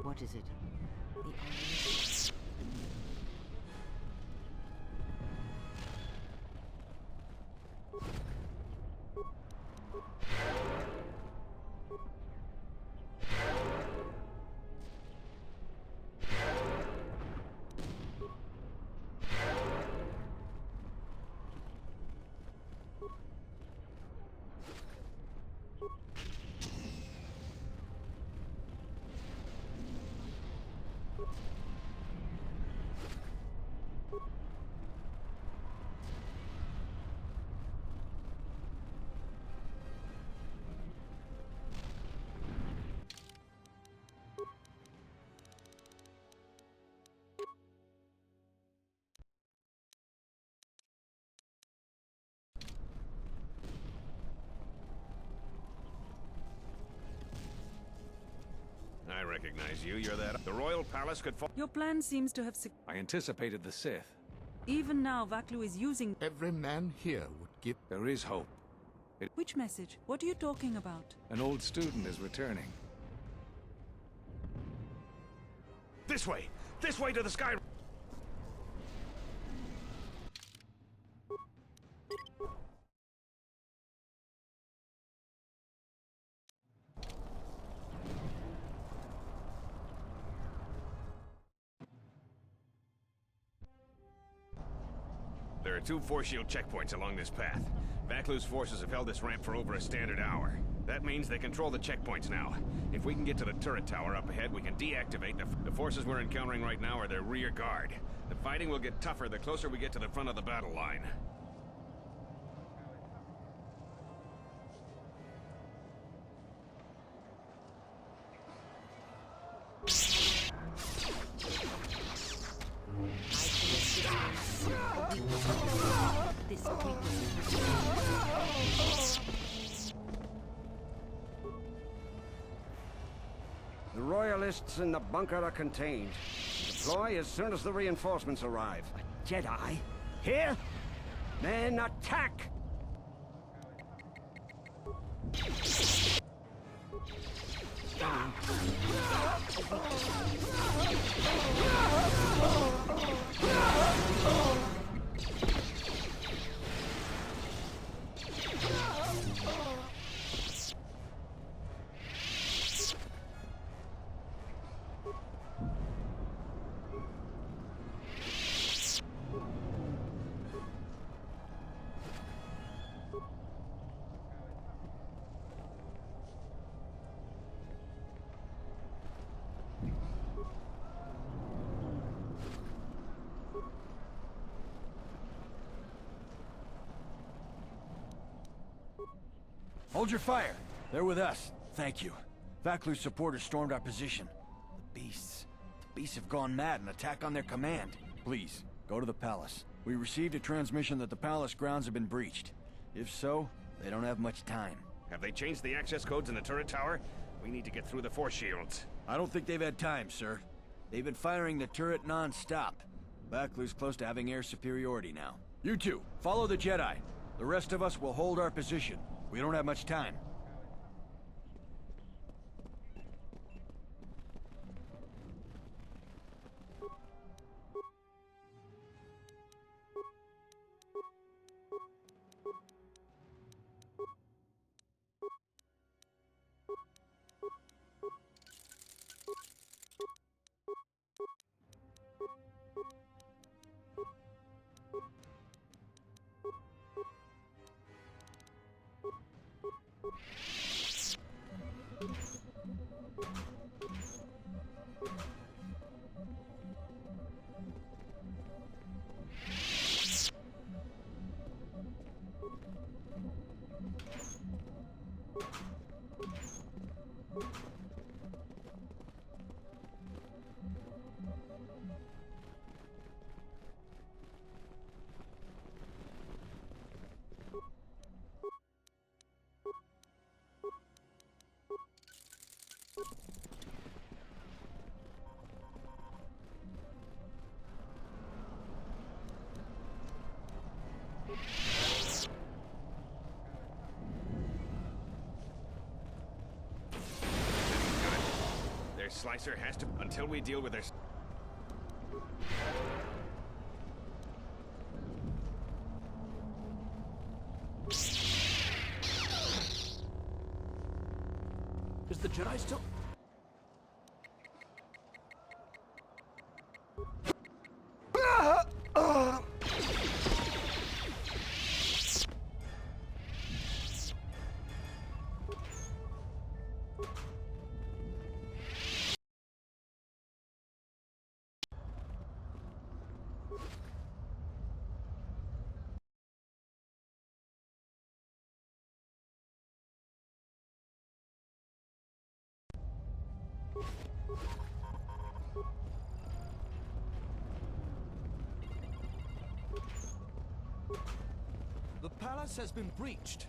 What is it? The enemy? I recognize you. You're that. The royal palace could fall. Your plan seems to have I anticipated the Sith. Even now, Vaklu is using... Every man here would give... There is hope. Which message? What are you talking about? An old student is returning. This way! This way to the sky! are 2 force-shield checkpoints along this path. Vaklu's forces have held this ramp for over a standard hour. That means they control the checkpoints now. If we can get to the turret tower up ahead, we can deactivate the forces we're encountering right now are their rear guard. The fighting will get tougher the closer we get to the front of the battle line. This weakness. The Royalists in the bunker are contained. Deploy as soon as the reinforcements arrive. A Jedi? Here? Men, attack! Hold your fire. They're with us. Thank you. Vaklu's supporters stormed our position. The beasts have gone mad and attack on their command. Please, go to the palace. We received a transmission that the palace grounds have been breached. If so, they don't have much time. Have they changed the access codes in the turret tower? We need to get through the force shields. I don't think they've had time, sir. They've been firing the turret non-stop. Vaklu's close to having air superiority now. You two, follow the Jedi. The rest of us will hold our position. We don't have much time. Their slicer has to... until we deal with their... Is the Jedi still... The palace has been breached.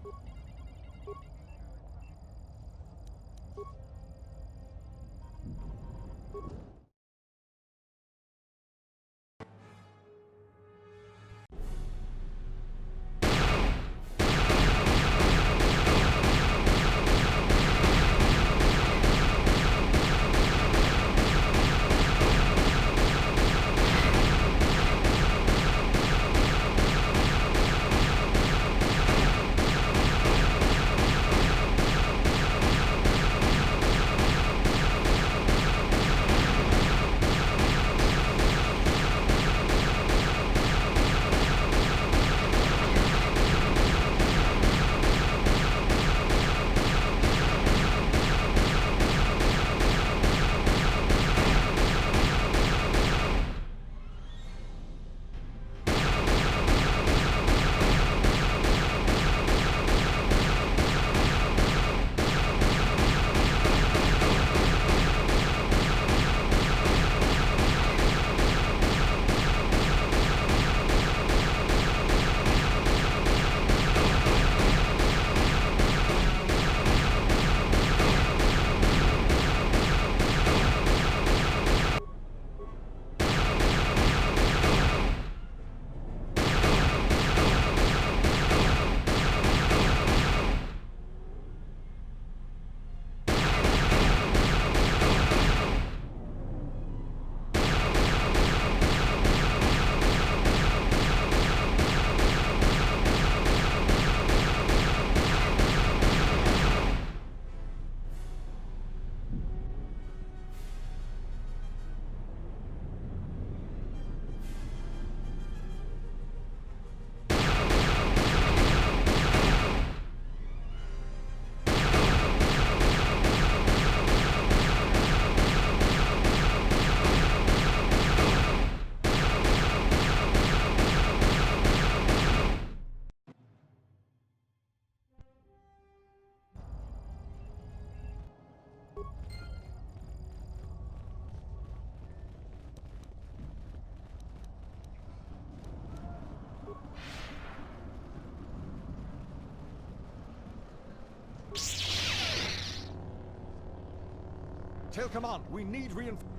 Detail command, we need reinforcements.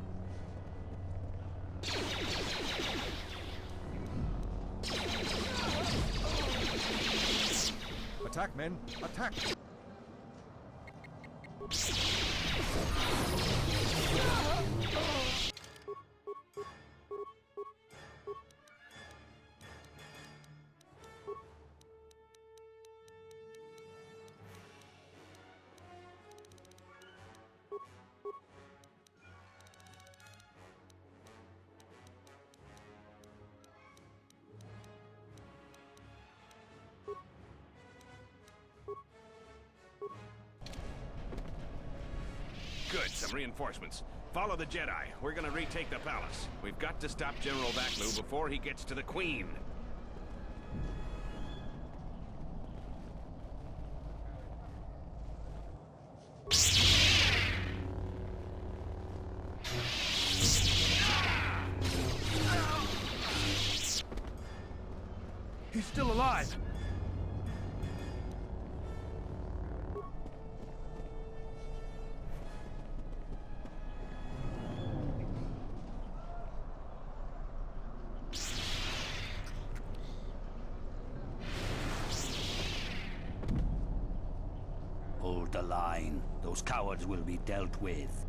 Attack, men! Attack! Good, some reinforcements. Follow the Jedi. We're gonna retake the palace. We've got to stop General Vaklu before he gets to the Queen. He's still alive! Hold the line. Those cowards will be dealt with.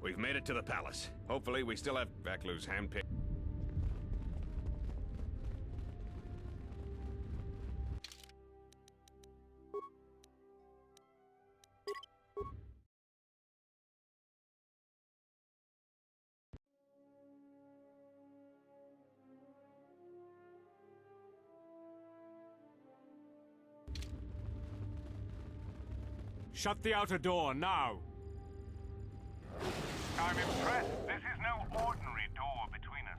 We've made it to the palace. Hopefully we still have Vaklu's handpicked. Shut the outer door, now! I'm impressed. This is no ordinary door between us.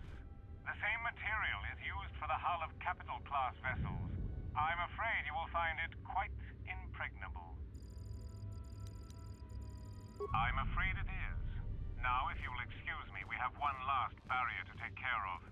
The same material is used for the hull of capital-class vessels. I'm afraid you will find it quite impregnable. I'm afraid it is. Now, if you'll excuse me, we have one last barrier to take care of.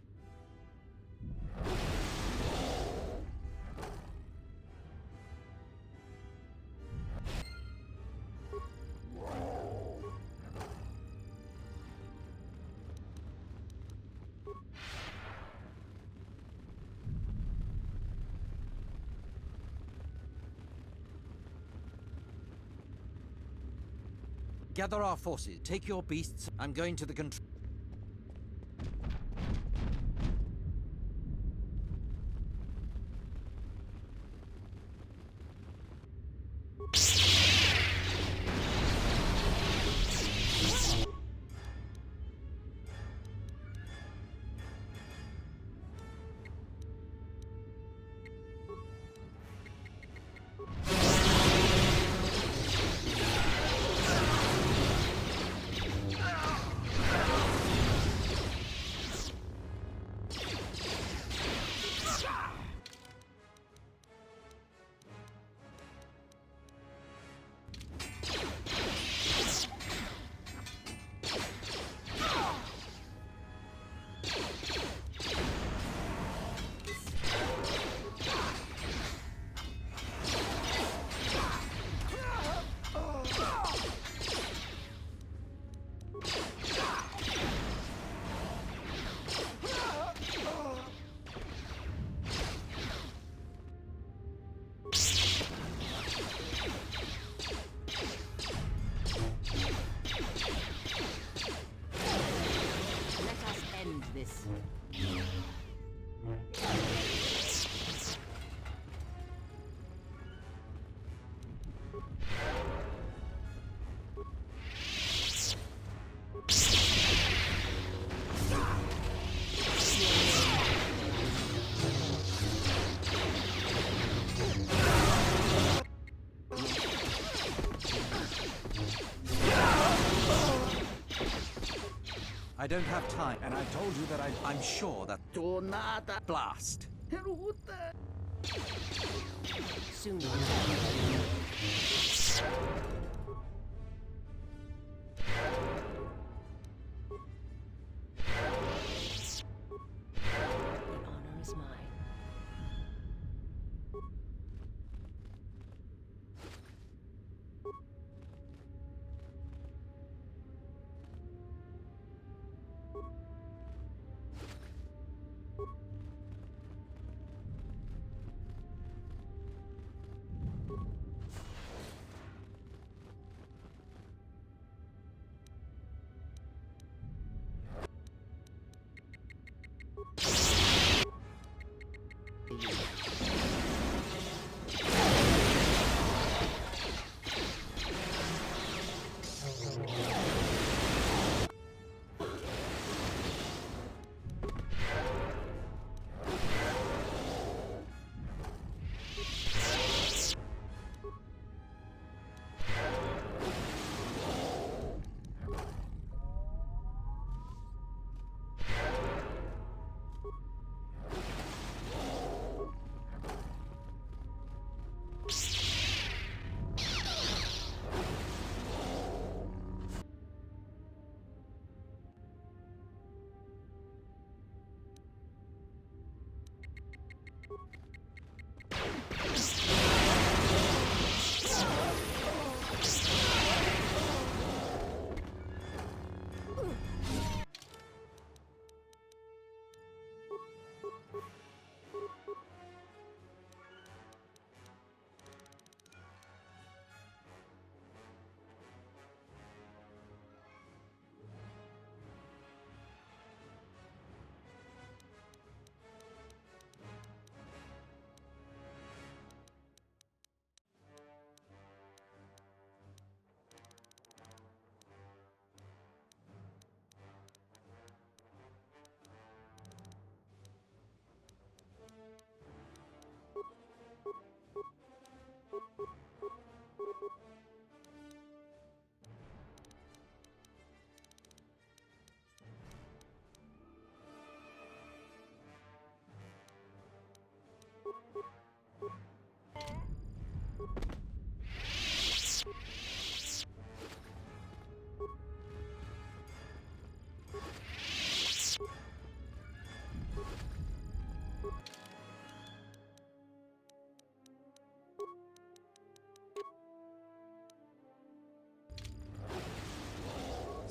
Gather our forces. Take your beasts. I'm going to the control. I don't have time. And I told you that I'm sure that... Blast. Soon. The honor is mine.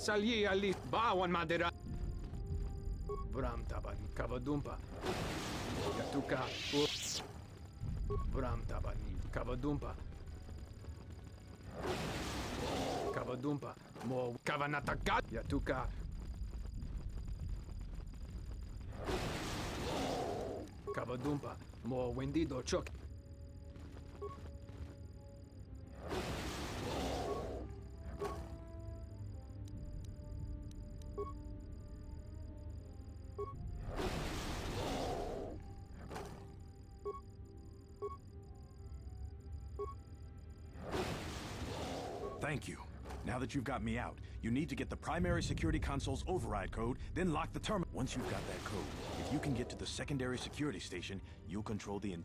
Salye ali bawan madera. Bram taban kavadumpa. Yatuka. Bram taban kavadumpa. Kavadumpa. Mo kavanatakat. Yatuka. Kavadumpa. Mo wendido chok. Thank you. Now that you've got me out, you need to get the primary security console's override code, then lock the terminal. Once you've got that code, if you can get to the secondary security station, you'll control the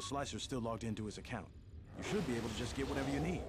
slicer's still logged into his account. You should be able to just get whatever you need.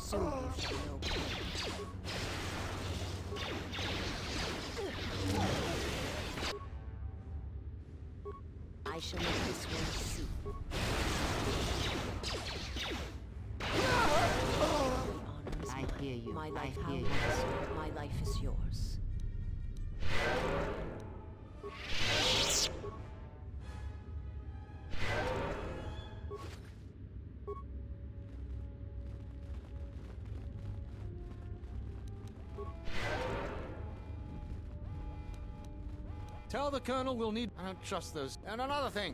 Soon you shall know. I shall make this one see. I hear you. My life, I hear you. My life is yours. Tell the Colonel we'll need... I don't trust those. And another thing.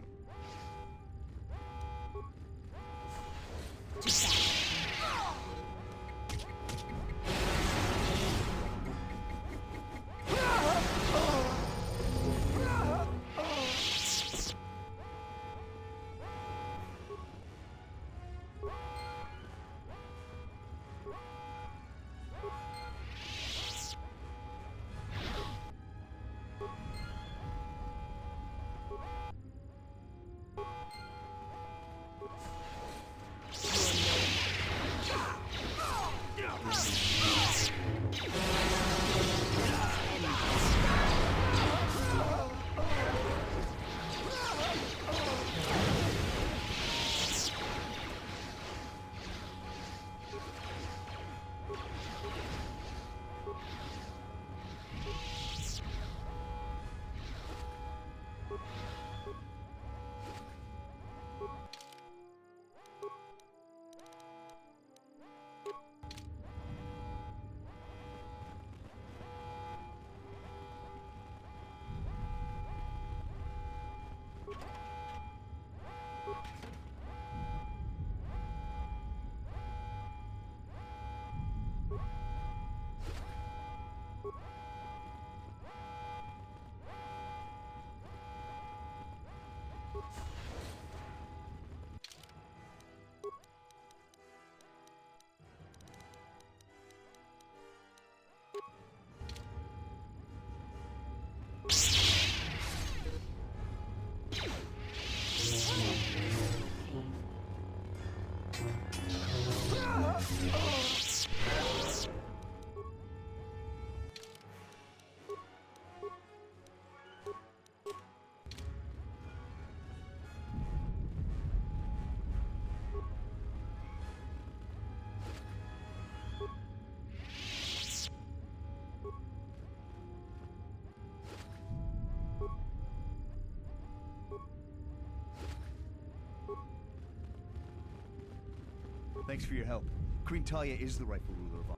Thanks for your help. Queen Talia is the rightful ruler of...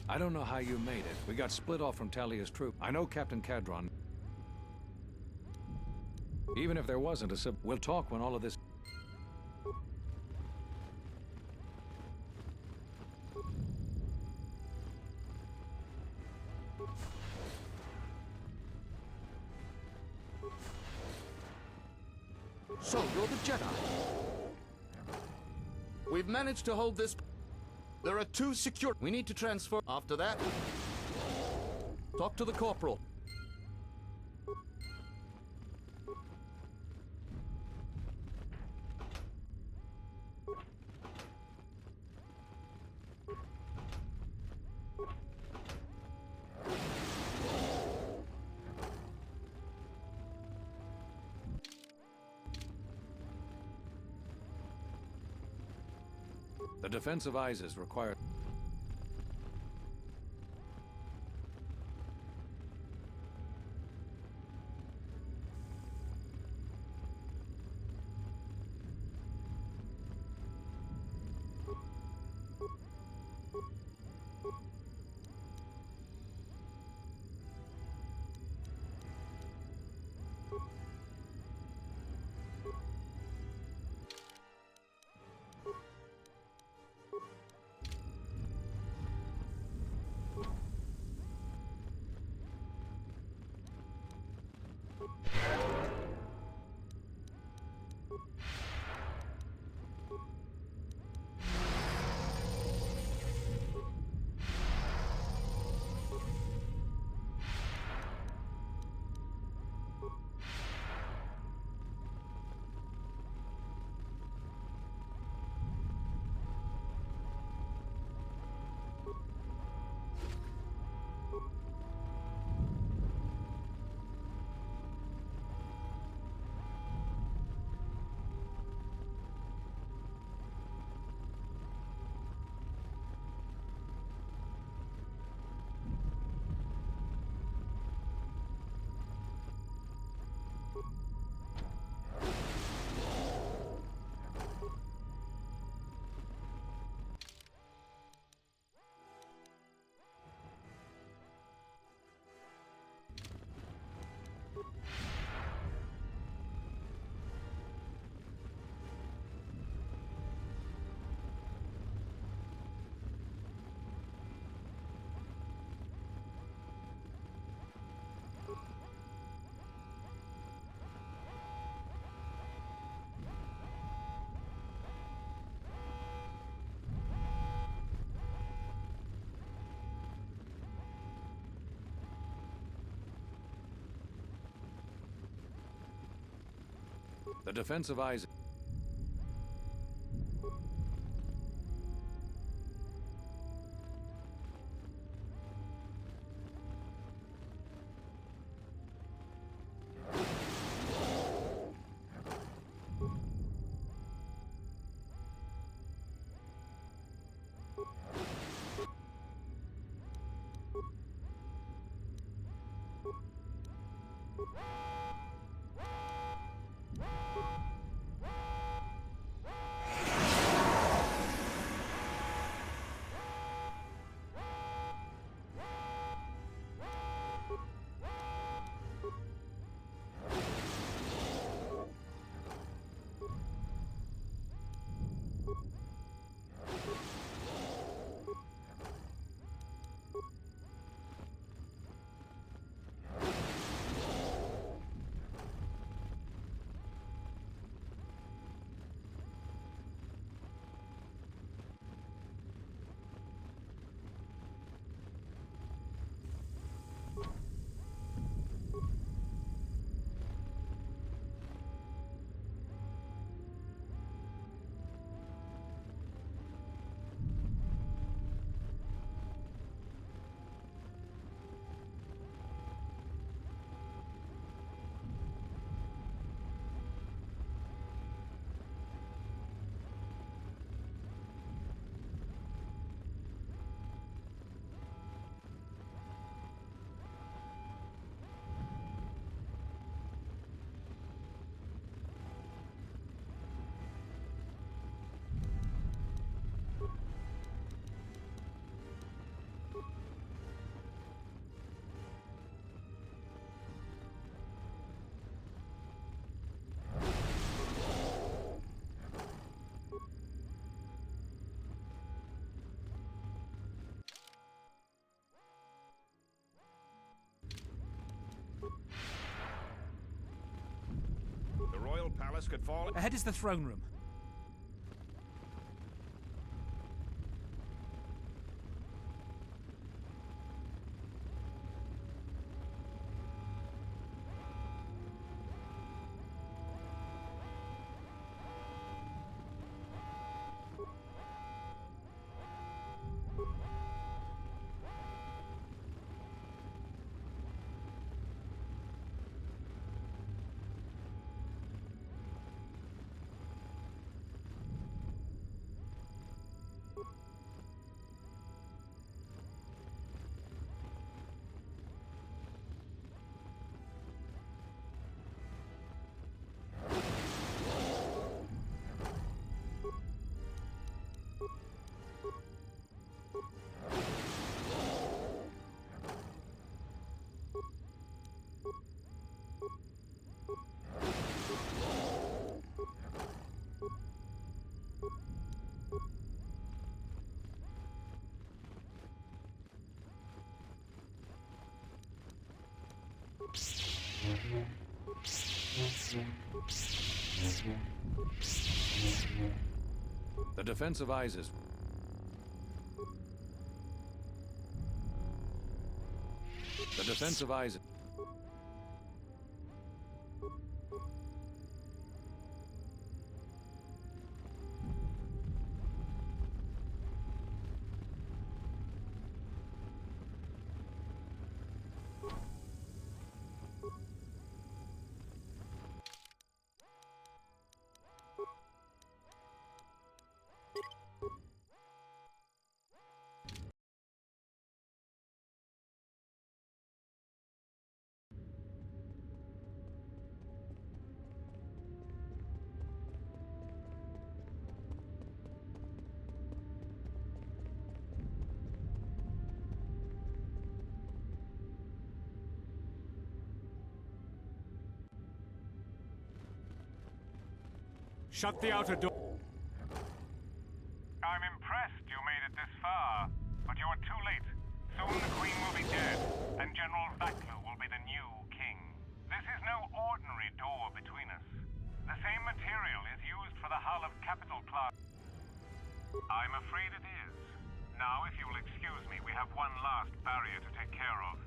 I don't know how you made it. We got split off from Talia's troop. I know Captain Cadron. Even if there wasn't a we'll talk when all of this... So, you're the Jedi. We've managed to hold this... There are 2 secure... We need to transfer... After that... Talk to the Corporal. The defense of Isis require... The defense of Isaac. The royal palace could fall. Ahead is the throne room. The defense of Isis. The defense of Isis. Shut the outer door. I'm impressed you made it this far, but you're too late. Soon the Queen will be dead, and General Vaklu will be the new king. This is no ordinary door between us. The same material is used for the hull of capital class. I'm afraid it is. Now, if you will excuse me, we have one last barrier to take care of.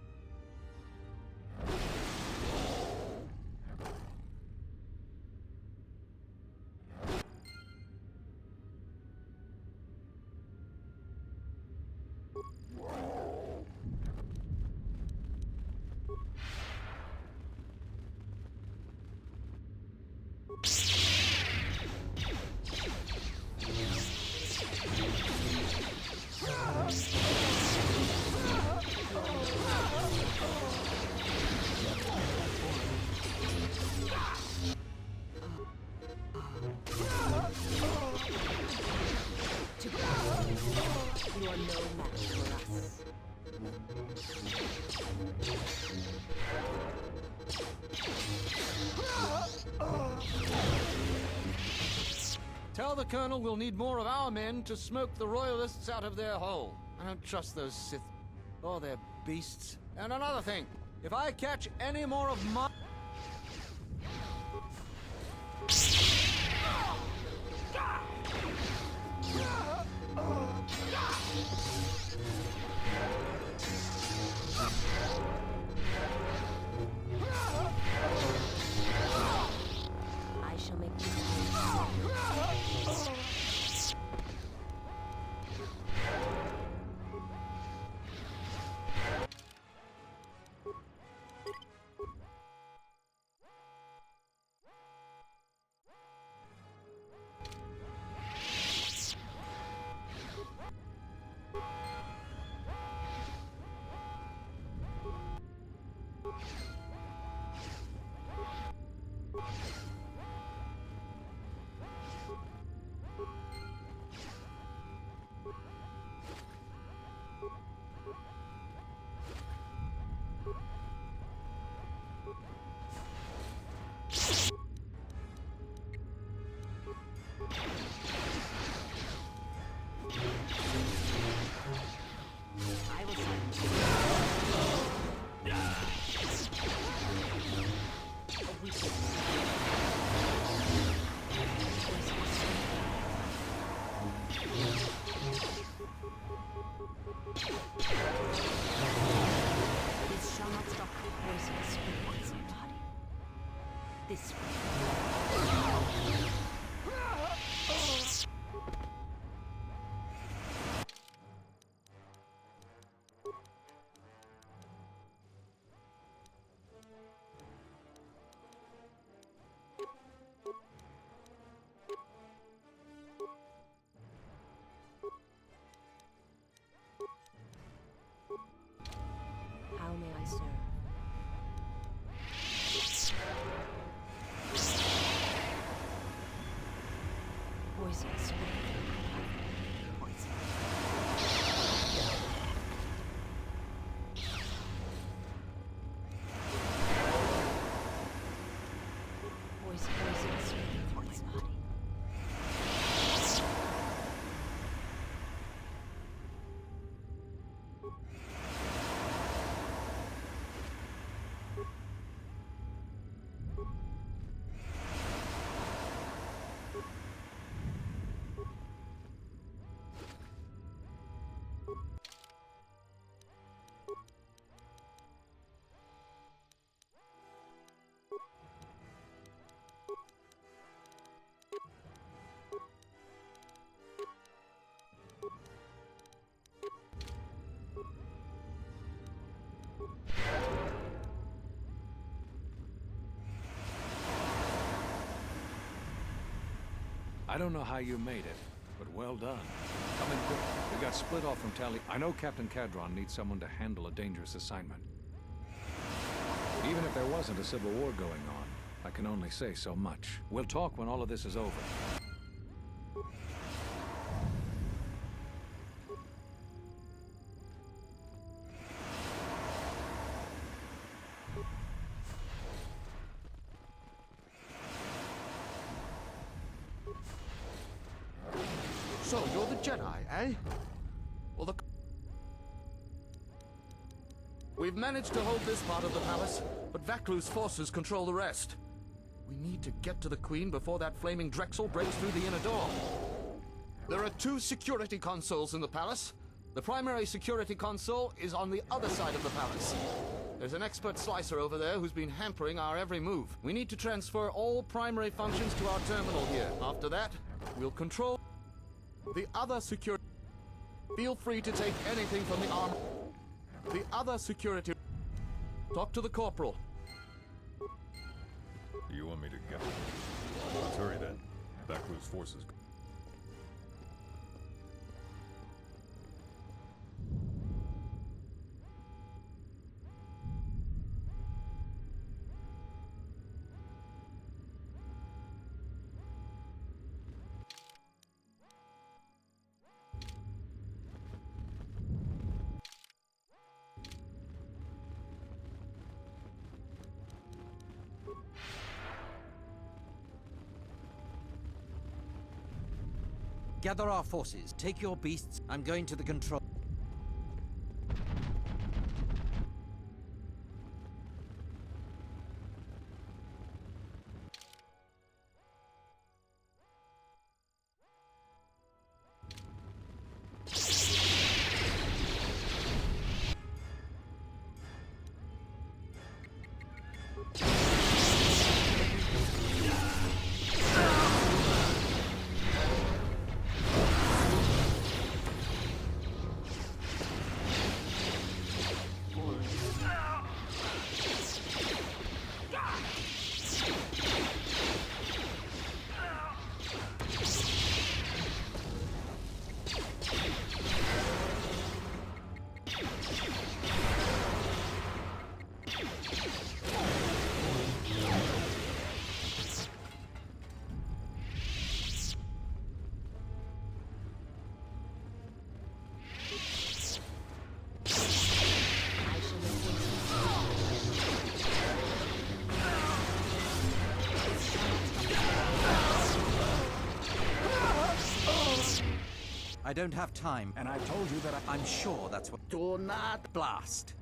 You are no match for us. Tell the Colonel we'll need more of our men to smoke the Royalists out of their hole. I don't trust those Sith. Oh, they're beasts. And another thing, if I catch any more of my... I shall make this I will silence you. A weakness. This shall not stop the poisonous spirits in body. This way. How may I serve? I don't know how you made it, but well done. Come in quick. We got split off from Tally. I know Captain Cadron needs someone to handle a dangerous assignment. Even if there wasn't a civil war going on, I can only say so much. We'll talk when all of this is over. So, you're the Jedi, eh? Well, We've managed to hold this part of the palace, but Vaklu's forces control the rest. We need to get to the Queen before that flaming Drexel breaks through the inner door. There are 2 security consoles in the palace. The primary security console is on the other side of the palace. There's an expert slicer over there who's been hampering our every move. We need to transfer all primary functions to our terminal here. After that, we'll control the other security. Feel free to take anything from the arm. The other security. Talk to the corporal. You want me to go? Let's hurry then. Vaklu's forces. Gather our forces. Take your beasts. I'm going to the control. I don't have time, and I told you that I'm sure that's what. Do not blast.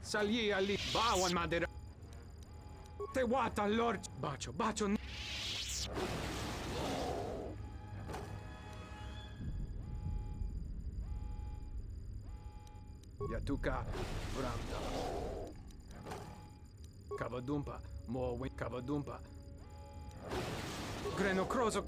Salì ali. Bawan madera. Te wata lord. Bacio, bacio. Yatuka, Bramda. Kavadumpa, Mowe, Kavadumpa. Greno Crozo,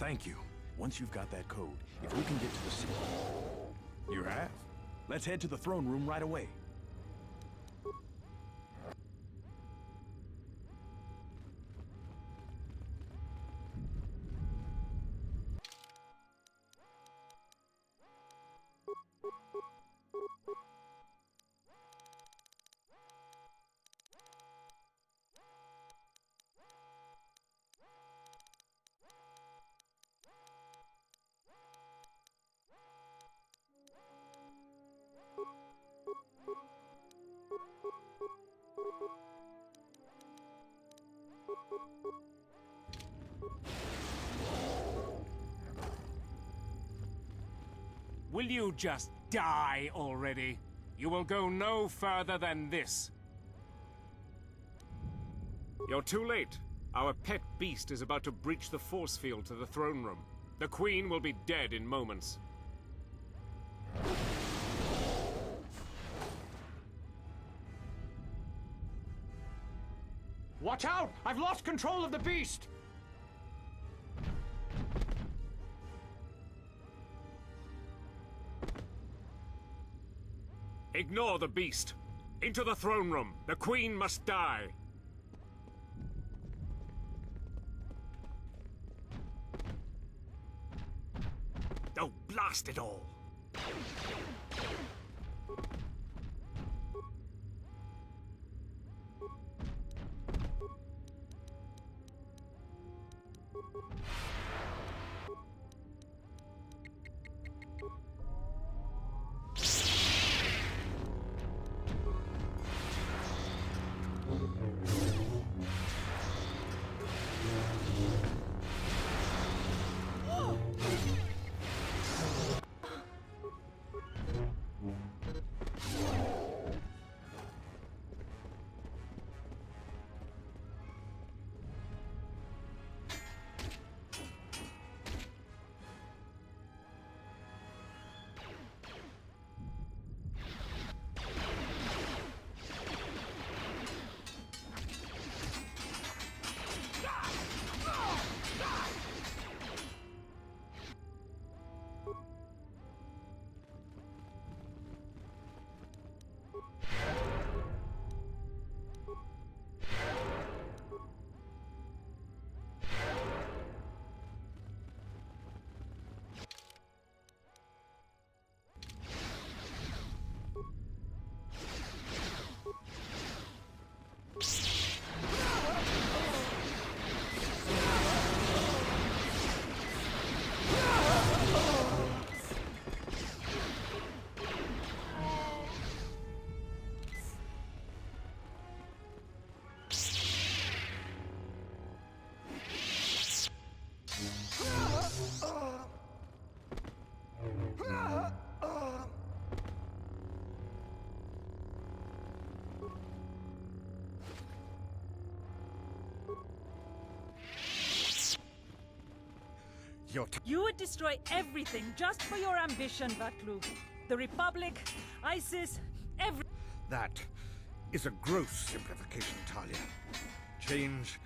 Thank you. Once you've got that code, if we can get to the city... You have? Let's head to the throne room right away. Will you just die already? You will go no further than this. You're too late. Our pet beast is about to breach the force field to the throne room. The Queen will be dead in moments. Watch out! I've lost control of the beast! Ignore the beast. Into the throne room. The Queen must die. Oh, blast it all! You would destroy everything just for your ambition, Vaklu. The Republic, ISIS, every... That is a gross simplification, Talia. Change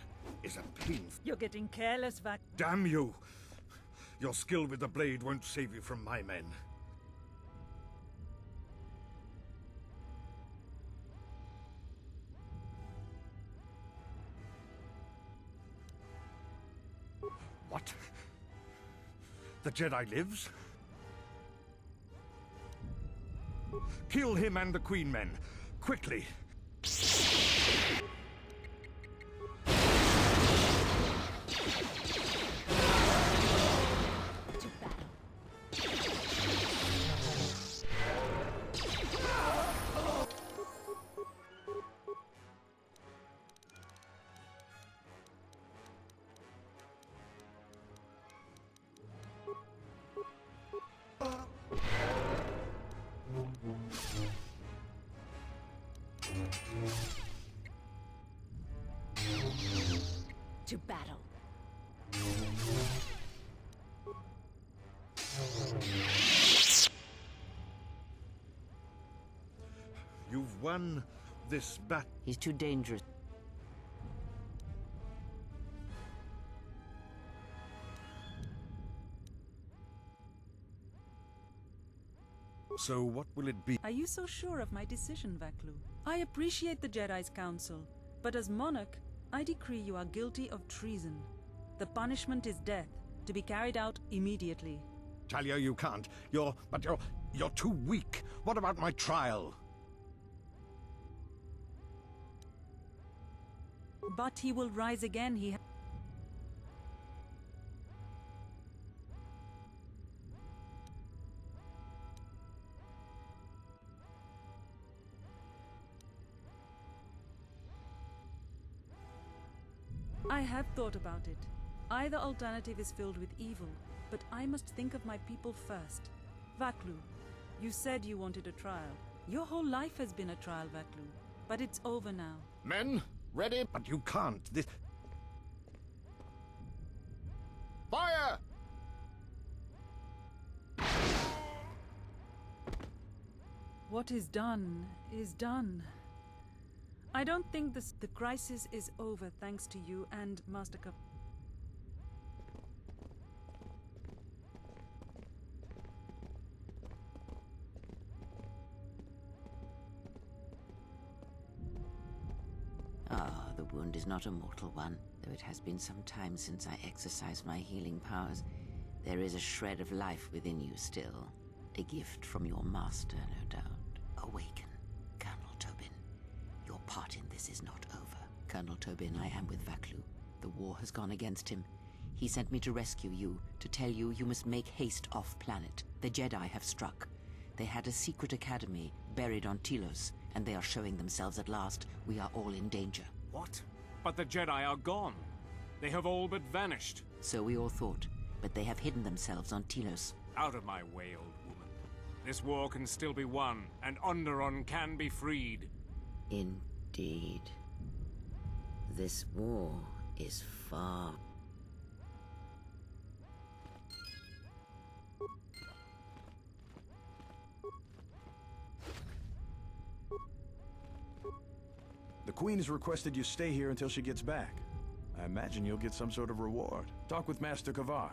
is a painful... You're getting careless, Vak... Damn you! Your skill with the blade won't save you from my men. What? The Jedi lives? Kill him and the Queen men, quickly. To battle. You've won this battle. He's too dangerous. So what will it be? Are you so sure of my decision, Vaklu? I appreciate the Jedi's counsel, but as monarch, I decree you are guilty of treason. The punishment is death, to be carried out immediately. Talia, you can't. You're too weak. What about my trial? But he will rise again. I have thought about it. Either alternative is filled with evil, but I must think of my people first. Vaklu, you said you wanted a trial. Your whole life has been a trial, Vaklu, but it's over now. Men, ready? But you can't. This... Fire! What is done is done. I don't think the crisis is over thanks to you and Master Cap. The wound is not a mortal one, though it has been some time since I exercised my healing powers. There is a shred of life within you still. A gift from your master, no doubt. Awaken, Colonel Tobin. Your part in this is not over. Colonel Tobin, I am with Vaklu. The war has gone against him. He sent me to rescue you, to tell you you must make haste off-planet. The Jedi have struck. They had a secret academy buried on Telos, and they are showing themselves at last. We are all in danger. What? But the Jedi are gone. They have all but vanished. So we all thought, but they have hidden themselves on Telos. Out of my way, old woman. This war can still be won, and Onderon can be freed. Indeed. This war is far... The Queen has requested you stay here until she gets back. I imagine you'll get some sort of reward. Talk with Master Kavar.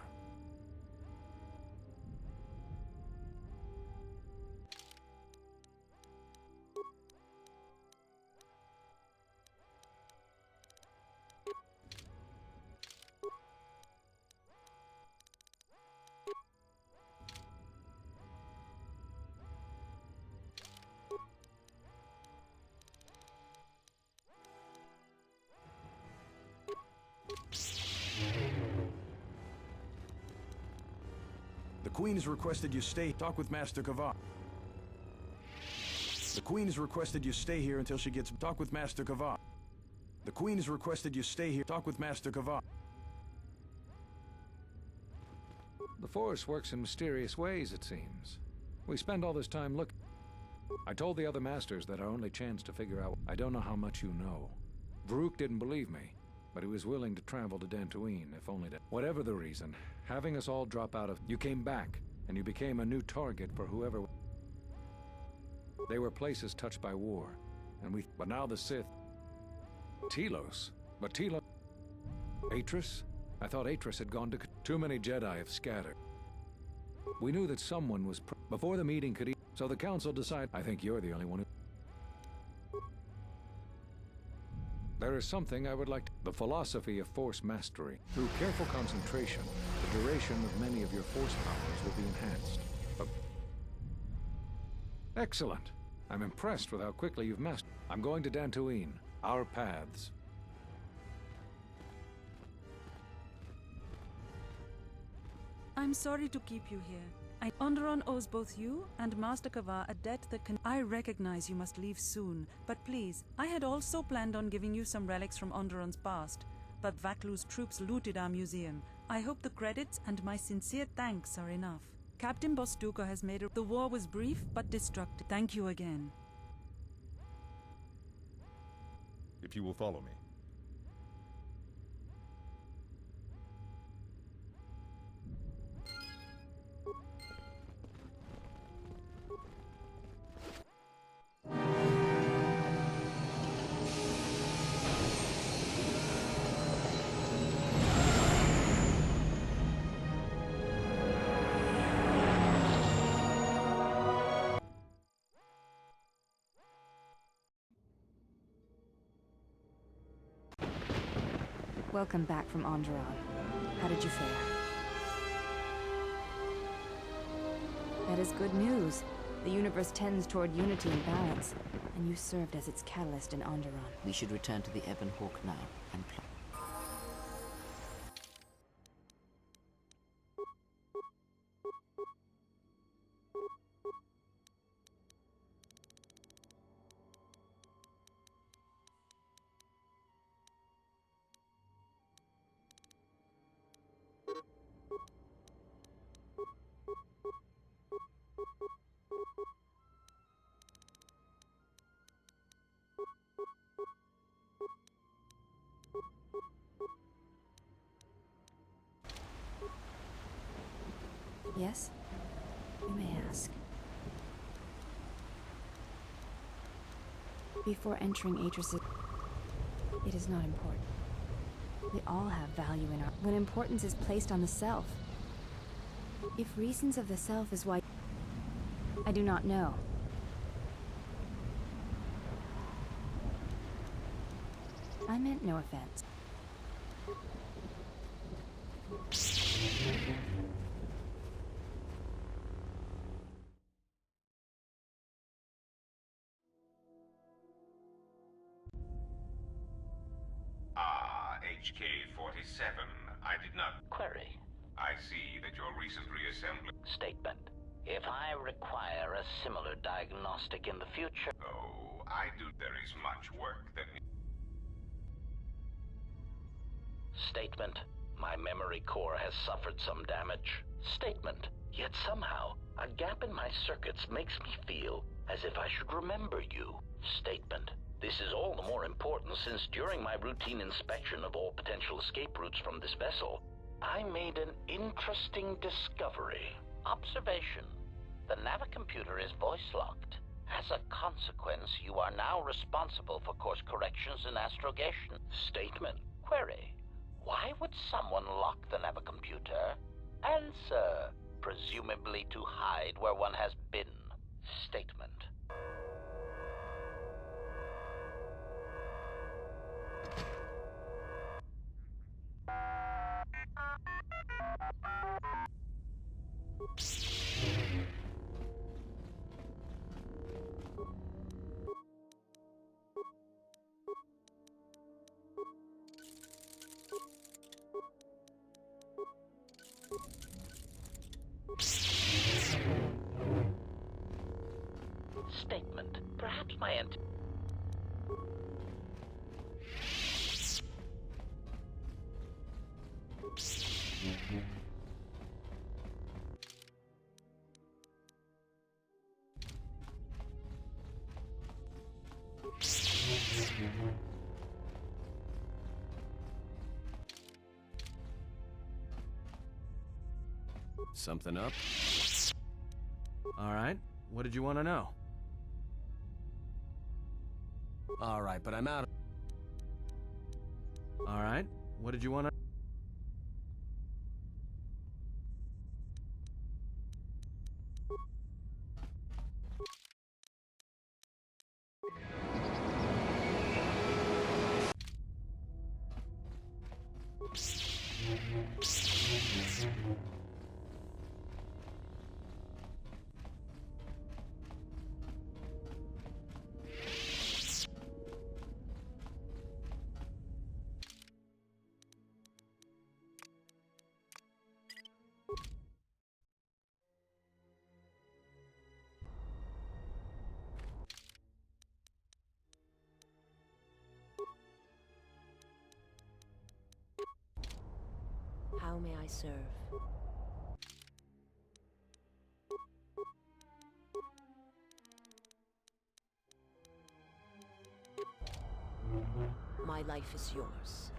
The Queen has requested you stay. Talk with Master Kavar. The Queen has requested you stay here until she gets... Talk with Master Kavar. The Queen has requested you stay here. Talk with Master Kavar. The Force works in mysterious ways, it seems. We spend all this time looking. I told the other masters that our only chance to figure out... I don't know how much you know. Varuk didn't believe me, but he was willing to travel to Dantooine, if only to... Whatever the reason, having us all drop out of... You came back, and you became a new target for whoever... They were places touched by war, and we... But now the Sith... Telos? But Telos... Atris? I thought Atris had gone to... Too many Jedi have scattered. We knew that someone was... Before the meeting could eat... So the Council decided... I think you're the only one who... There is something I would like to... The philosophy of Force mastery. Through careful concentration, the duration of many of your Force powers will be enhanced. Excellent. I'm impressed with how quickly you've mastered. I'm going to Dantooine. Our paths. I'm sorry to keep you here. Onderon owes both you and Master Kavar a debt that can... I recognize you must leave soon, but please, I had also planned on giving you some relics from Onderon's past, but Vaklu's troops looted our museum. I hope the credits and my sincere thanks are enough. Captain Bostuka has made The war was brief but destructive. Thank you again. If you will follow me. Welcome back from Onderon. How did you fare? That is good news. The universe tends toward unity and balance, and you served as its catalyst in Onderon. We should return to the Ebon Hawk now and plot. Yes? You may ask. Before entering Atris's, it is not important. We all have value in our... When importance is placed on the self. If reasons of the self is why... I do not know. I meant no offense. HK-47, I did not... Query. I see that your recent reassembly... Statement. If I require a similar diagnostic in the future... Oh, I do... There is much work that... Statement. My memory core has suffered some damage. Statement. Yet somehow, a gap in my circuits makes me feel as if I should remember you. Statement. This is all the more important since during my routine inspection of all potential escape routes from this vessel, I made an interesting discovery. Observation. The navicomputer is voice-locked. As a consequence, you are now responsible for course corrections and astrogation. Statement. Query. Why would someone lock the navicomputer? Answer. Presumably to hide where one has been. Statement. Statement. Perhaps my Something up? All right. What did you want to know? All right, but I'm out. All right. What did you want to... How may I serve? My life is yours.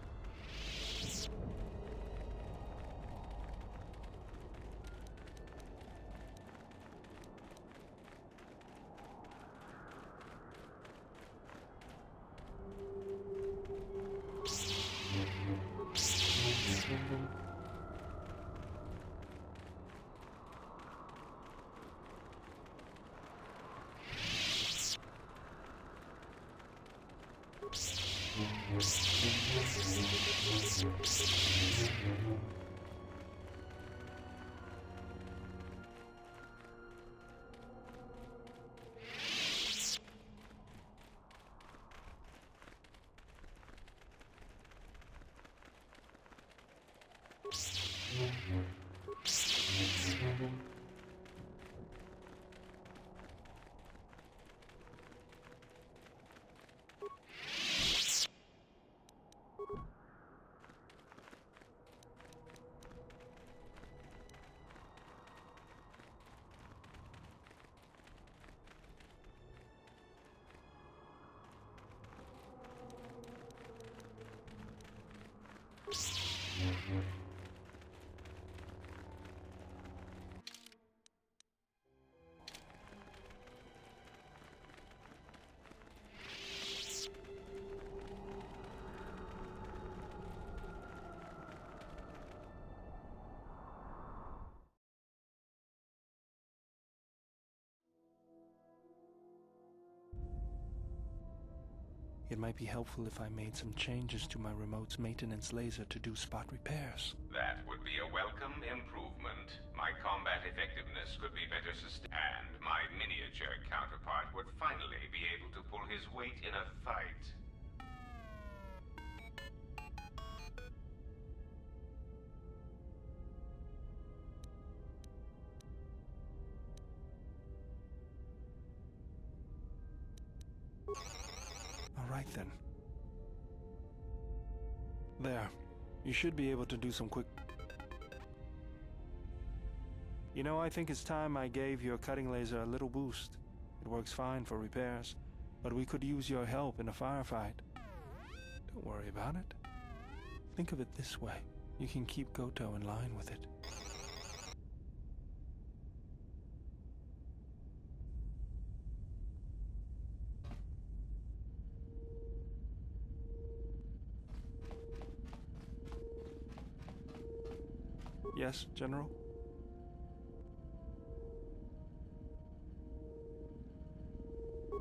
It might be helpful if I made some changes to my remote's maintenance laser to do spot repairs. That would be a welcome improvement. My combat effectiveness could be better sustained, and my miniature counterpart would finally be able to pull his weight in a fight. All right then. There. You should be able to do some quick... You know, I think it's time I gave your cutting laser a little boost. It works fine for repairs, but we could use your help in a firefight. Don't worry about it. Think of it this way. You can keep KOTOR in line with it. Yes, General?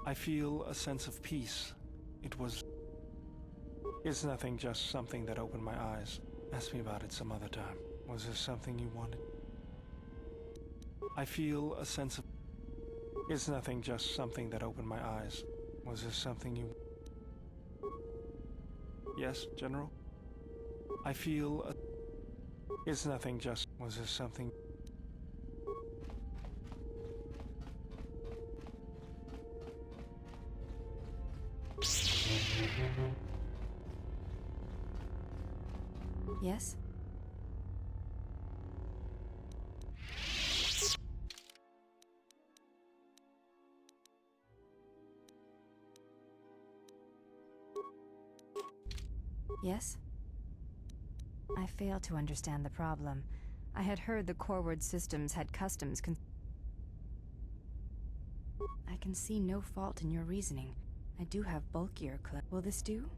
I feel a sense of peace. It's nothing, just something that opened my eyes. Ask me about it some other time. Was there something you wanted? I feel a sense of... It's nothing, just something that opened my eyes. Was there something you... Yes, General? I feel a... It's nothing, just... Was there something... Yes? Yes? I fail to understand the problem. I had heard the Coreward systems had customs I can see no fault in your reasoning. I do have bulkier Will this do?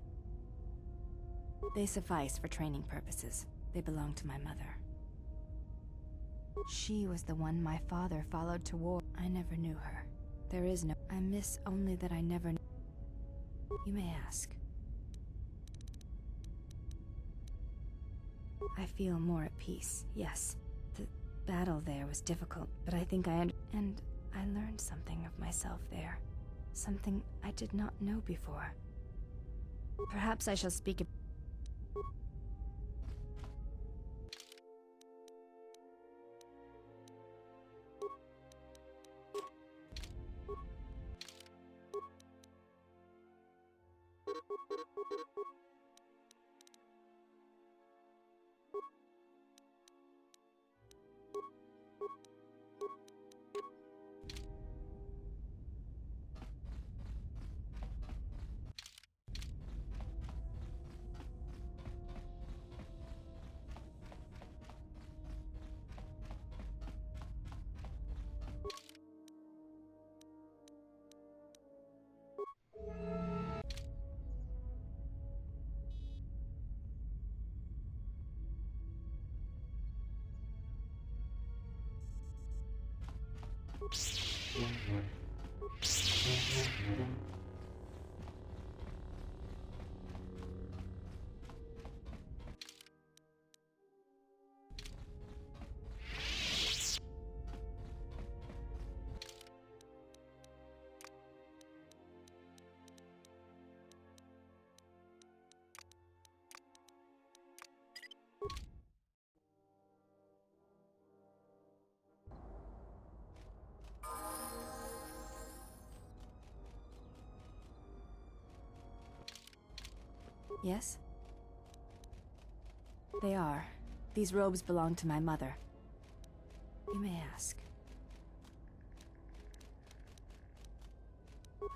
They suffice for training purposes. They belong to my mother. She was the one my father followed to war. I never knew her. There is no... I miss only that I never... You may ask. I feel more at peace, yes. The battle there was difficult, but I think and I learned something of myself there. Something I did not know before. Perhaps I shall speak of... Yes? They are. These robes belong to my mother. You may ask.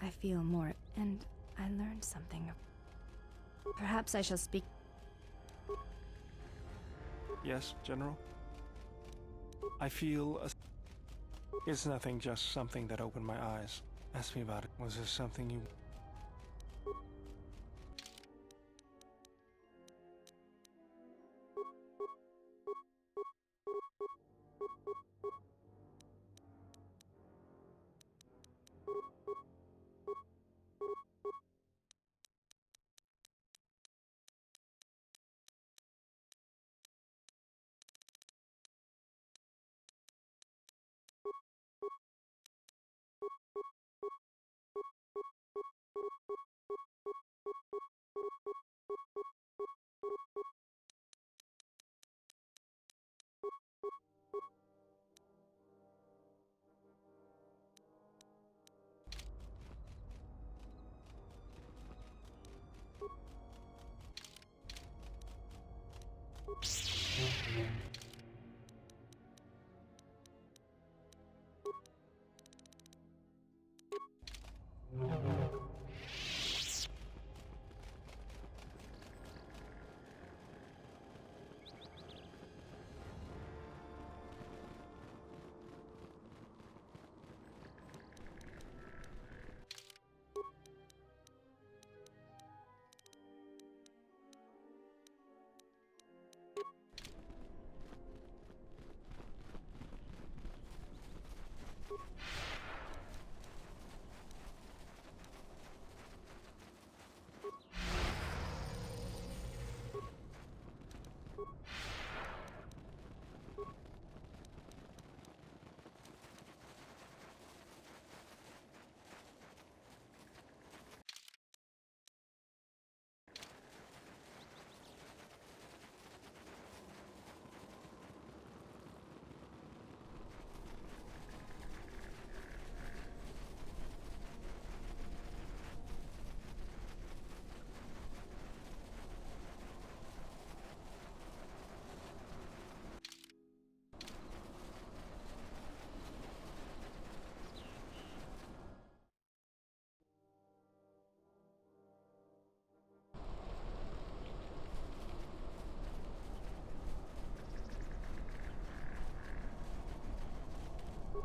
I feel more, and I learned something. Perhaps I shall speak. Yes, General? I feel a... It's nothing, just something that opened my eyes. Ask me about it. Was there something you...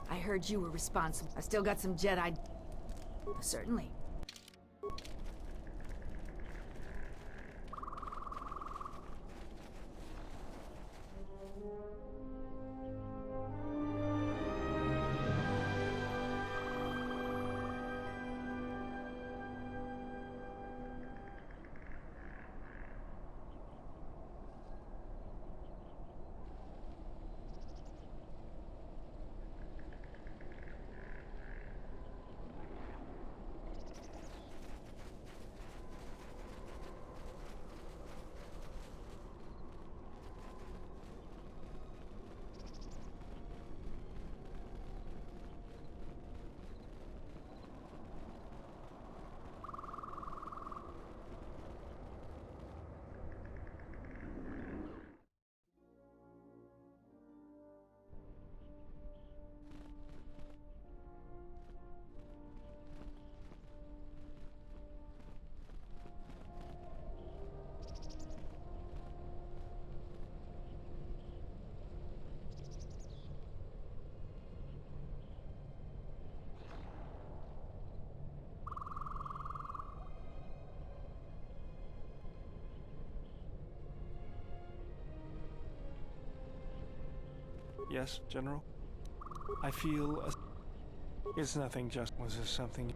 I heard you were responsible. I still got some Jedi... Certainly. Yes, General? I feel a... It's nothing, just... Was there something...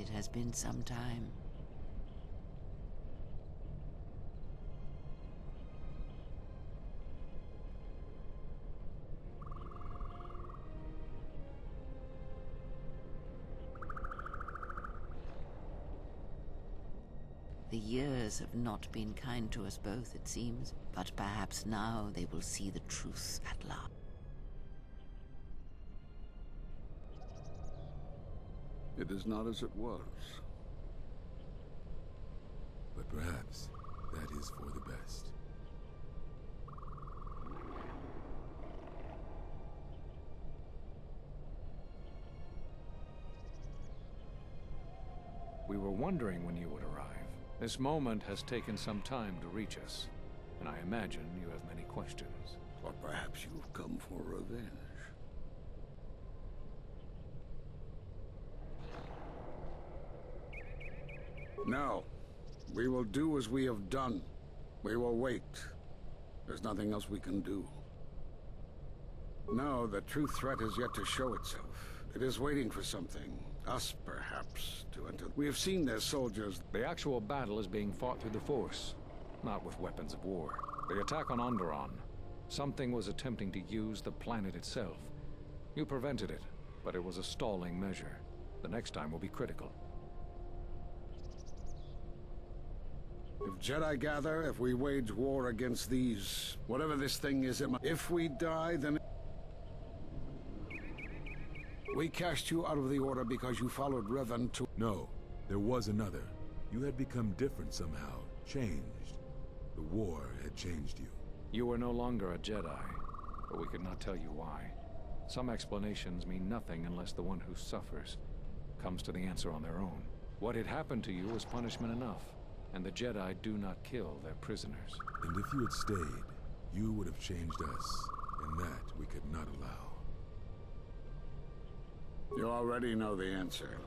it has been some time. The years have not been kind to us both, it seems, but perhaps now they will see the truth at last. It is not as it was. But perhaps that is for the best. We were wondering when you would arrive. This moment has taken some time to reach us, and I imagine you have many questions. Or perhaps you've come for revenge. No. We will do as we have done. We will wait. There's nothing else we can do. No, the true threat is yet to show itself. It is waiting for something. Us, perhaps, to enter. We have seen their soldiers. The actual battle is being fought through the Force, not with weapons of war. The attack on Onderon. Something was attempting to use the planet itself. You prevented it, but it was a stalling measure. The next time will be critical. If Jedi gather, if we wage war against these, whatever this thing is, if we die, then... We cast you out of the Order because you followed Revan to... No, there was another. You had become different somehow, changed. The war had changed you. You were no longer a Jedi, but we could not tell you why. Some explanations mean nothing unless the one who suffers comes to the answer on their own. What had happened to you was punishment enough, and the Jedi do not kill their prisoners. And if you had stayed, you would have changed us, and that we could not allow. You already know the answer.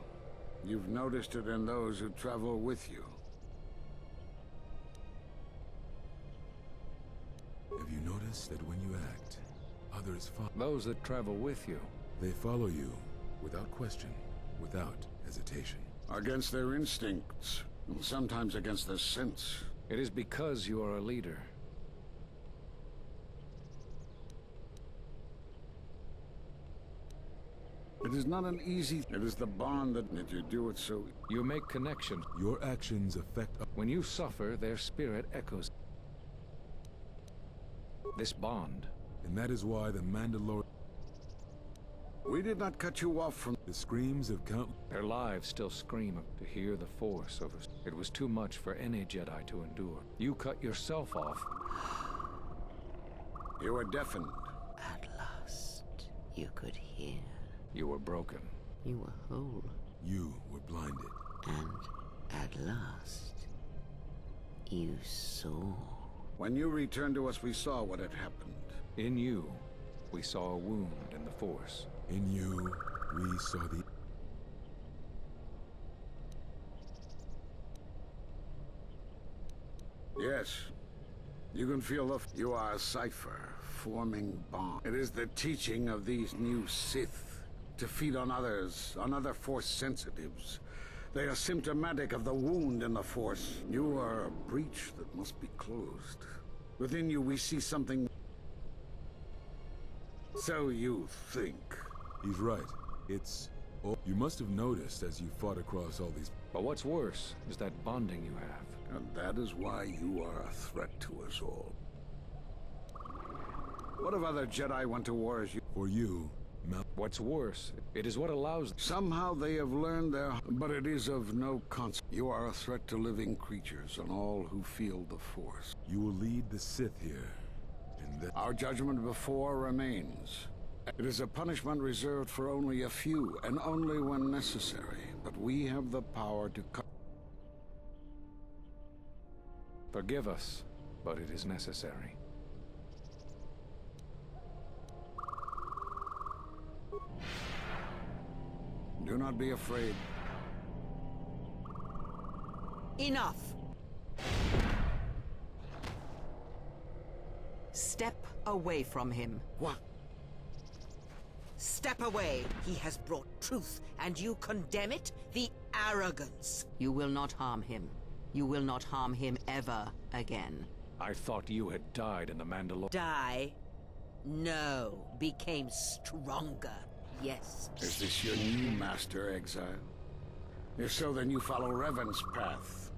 You've noticed it in those who travel with you. Have you noticed that when you act, others follow? Those that travel with you. They follow you, without question, without hesitation. Against their instincts, and sometimes against their sense. It is because you are a leader. It is not an easy... It is the bond that you do it so... You make connections. Your actions affect... When you suffer, their spirit echoes. This bond. And that is why the Mandalorian... We did not cut you off from... The screams of count... Their lives still scream to hear the Force over... It was too much for any Jedi to endure. You cut yourself off. You were deafened. At last, you could hear. You were broken. You were whole. You were blinded. And at last, you saw. When you returned to us, we saw what had happened. In you, we saw a wound in the Force. In you, we saw the... Yes. You can feel the... You are a cipher, forming bond. It is the teaching of these new Sith. To feed on others, on other Force sensitives. They are symptomatic of the wound in the Force. You are a breach that must be closed. Within you we see something... So you think. He's right. It's... Oh, you must have noticed as you fought across all these... But what's worse is that bonding you have. And that is why you are a threat to us all. What if other Jedi went to war as you... For you... What's worse, it is what allows... Somehow they have learned their... But it is of no consequence. You are a threat to living creatures and all who feel the Force. You will lead the Sith here, and that... Our judgment before remains. It is a punishment reserved for only a few, and only when necessary. But we have the power to cut... Forgive us, but it is necessary. Do not be afraid. Enough! Step away from him. What? Step away. He has brought truth, and you condemn it? The arrogance. You will not harm him. You will not harm him ever again. I thought you had died in the Mandalore. Die? No. Became stronger. Yes. Is this your new master, Exile? If so, then you follow Revan's path.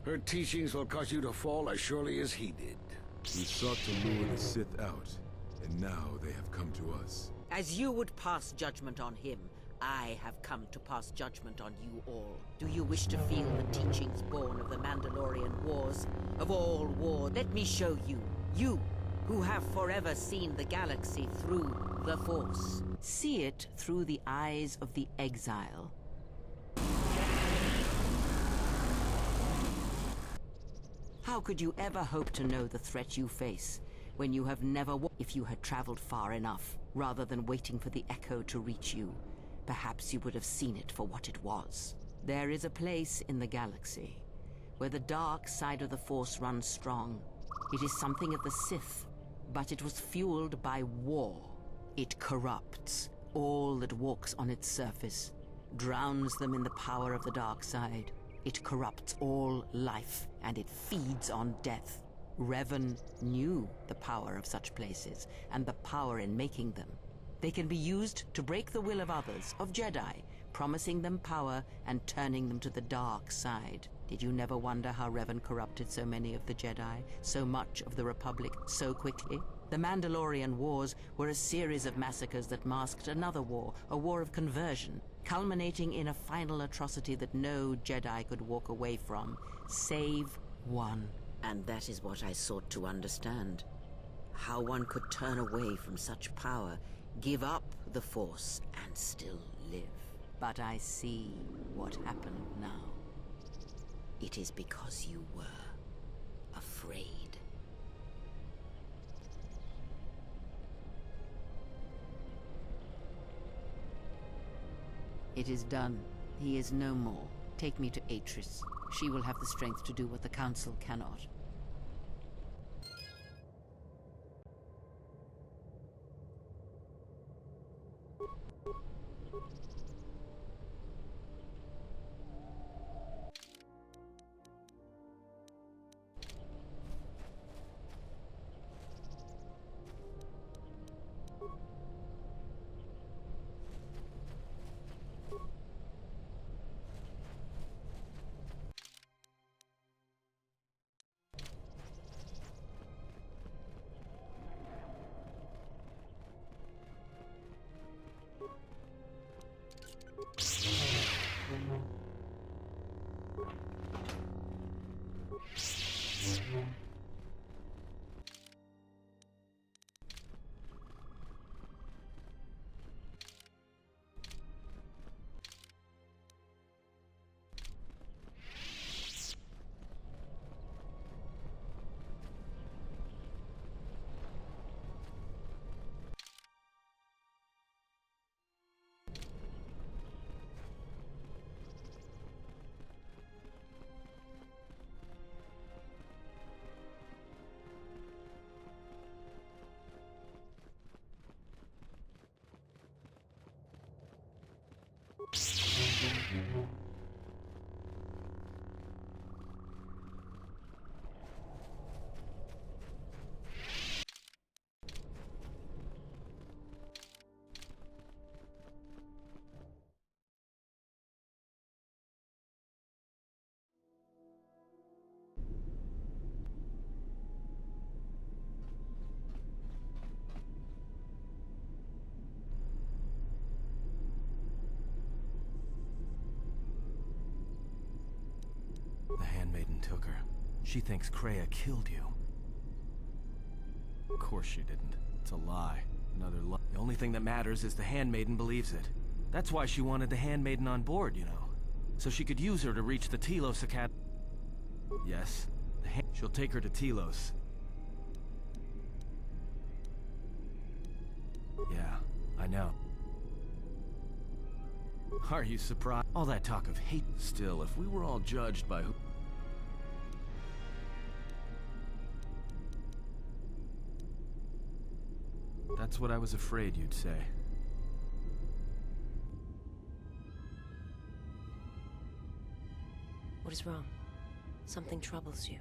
Her teachings will cause you to fall as surely as he did. We sought to lure the Sith out, and now they have come to us. As you would pass judgment on him, I have come to pass judgment on you all. Do you wish to feel the teachings born of the Mandalorian Wars? Of all wars, let me show you. You, who have forever seen the galaxy through the Force. See it through the eyes of the Exile. How could you ever hope to know the threat you face when you have never if you had traveled far enough, rather than waiting for the echo to reach you? Perhaps you would have seen it for what it was. There is a place in the galaxy where the dark side of the Force runs strong. It is something of the Sith, but it was fueled by war. It corrupts all that walks on its surface, drowns them in the power of the dark side. It corrupts all life, and it feeds on death. Revan knew the power of such places, and the power in making them. They can be used to break the will of others, of Jedi, promising them power and turning them to the dark side. Did you never wonder how Revan corrupted so many of the Jedi, so much of the Republic, so quickly? The Mandalorian Wars were a series of massacres that masked another war, a war of conversion, culminating in a final atrocity that no Jedi could walk away from, save one. And that is what I sought to understand. How one could turn away from such power, give up the Force, and still live. But I see what happened now. It is because you were afraid. It is done. He is no more. Take me to Atris. She will have the strength to do what the Council cannot. The handmaiden took her. She thinks Kreia killed you. Of course she didn't. It's a lie. Another lie. The only thing that matters is the handmaiden believes it. That's why she wanted the handmaiden on board, you know. So she could use her to reach the Telos Academy. Yes, she'll take her to Telos. Yeah, I know. Are you surprised? All that talk of hate. Still, if we were all judged by who... That's what I was afraid you'd say. What is wrong? Something troubles you.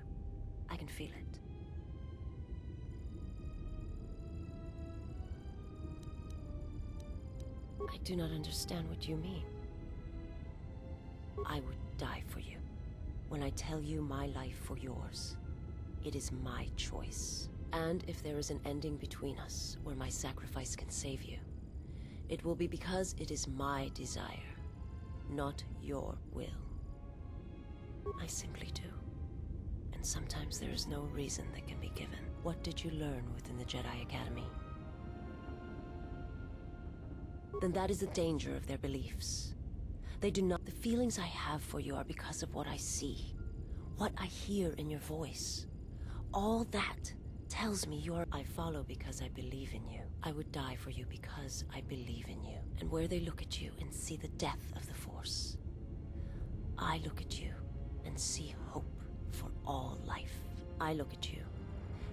I can feel it. I do not understand what you mean. I would die for you. When I tell you my life for yours, it is my choice. And if there is an ending between us, where my sacrifice can save you, it will be because it is my desire, not your will. I simply do. And sometimes there is no reason that can be given. What did you learn within the Jedi Academy? Then that is the danger of their beliefs. They do not... The feelings I have for you are because of what I see, what I hear in your voice. All that tells me you're... I follow because I believe in you. I would die for you because I believe in you. And where they look at you and see the death of the Force, I look at you and see hope for all life. I look at you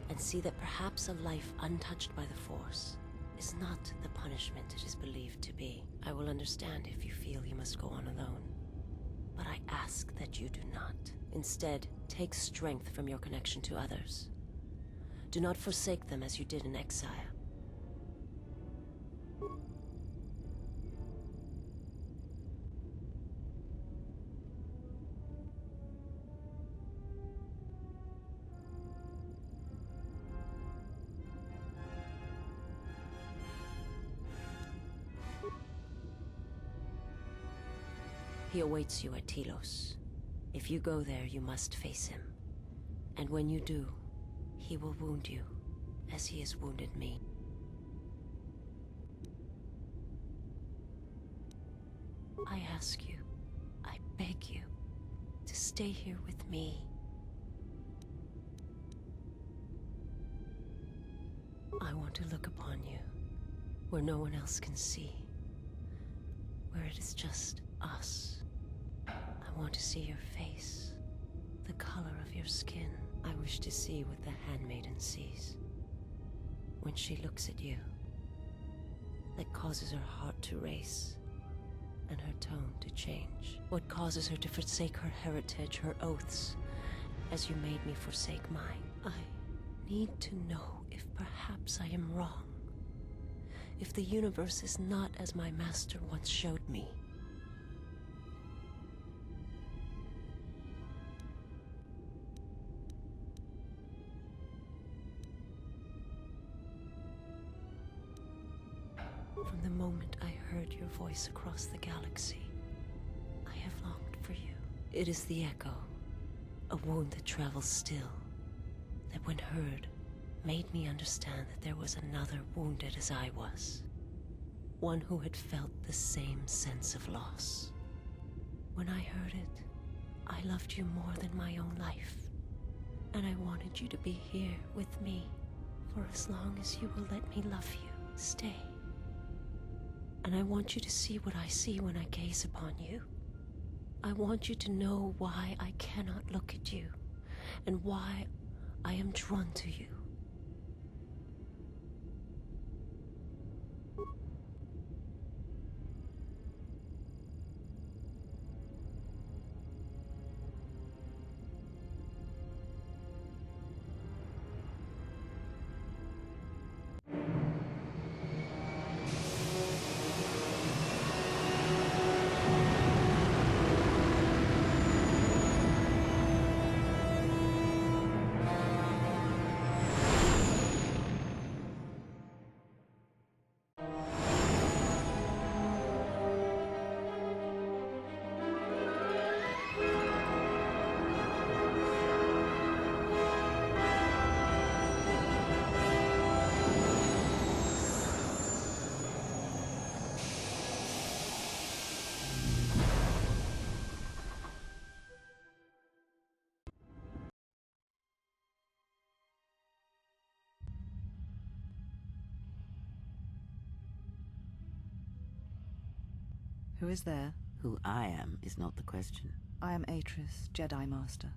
and see that perhaps a life untouched by the Force is not the punishment it is believed to be. I will understand if you feel you must go on alone, but I ask that you do not. Instead, take strength from your connection to others. Do not forsake them as you did in exile. He awaits you at Telos. If you go there, you must face him. And when you do, he will wound you, as he has wounded me. I ask you, I beg you, to stay here with me. I want to look upon you, where no one else can see, where it is just us. I want to see your face, the color of your skin. I wish to see what the handmaiden sees when she looks at you, that causes her heart to race and her tone to change. What causes her to forsake her heritage, her oaths, as you made me forsake mine. I need to know if perhaps I am wrong, if the universe is not as my master once showed me. From the moment I heard your voice across the galaxy, I have longed for you. It is the echo, a wound that travels still, that when heard, made me understand that there was another wounded as I was. One who had felt the same sense of loss. When I heard it, I loved you more than my own life. And I wanted you to be here with me for as long as you will let me love you. Stay. And I want you to see what I see when I gaze upon you. I want you to know why I cannot look at you, and why I am drawn to you. Who is there? Who I am is not the question. I am Atris, Jedi Master,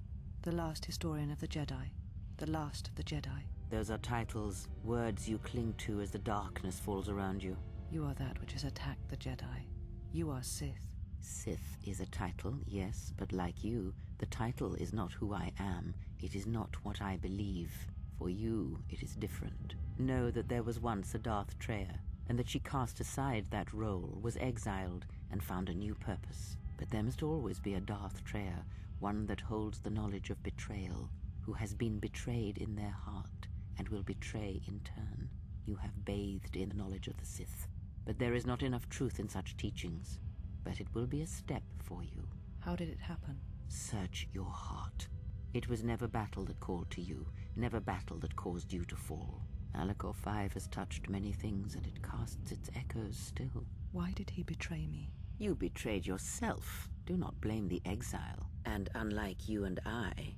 the last historian of the Jedi, the last of the Jedi. Those are titles, words you cling to as the darkness falls around you. You are that which has attacked the Jedi. You are Sith. Sith is a title, yes, but like you, The title is not who I am. It is not what I believe. For you, it is different. Know that there was once a Darth Treya, and that she cast aside that role, was exiled, and found a new purpose. But there must always be a Darth Treya, one that holds the knowledge of betrayal, who has been betrayed in their heart, and will betray in turn. You have bathed in the knowledge of the Sith. But there is not enough truth in such teachings. But it will be a step for you. How did it happen? Search your heart. It was never battle that called to you, never battle that caused you to fall. Alacor 5 has touched many things, and it casts its echoes still. Why did he betray me? You betrayed yourself. Do not blame the exile. And unlike you and I,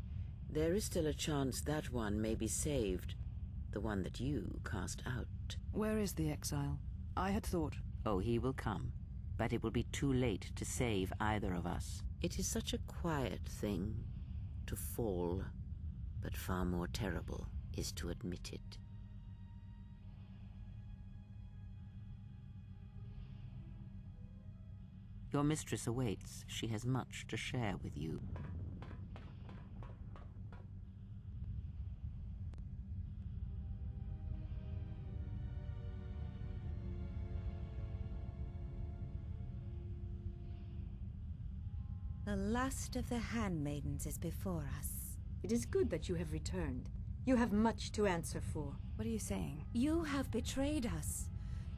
there is still a chance that one may be saved. The one that you cast out. Where is the exile? I had thought... Oh, he will come. But it will be too late to save either of us. It is such a quiet thing to fall, but far more terrible is to admit it. Your mistress awaits. She has much to share with you. The last of the handmaidens is before us. It is good that you have returned. You have much to answer for. What are you saying? You have betrayed us.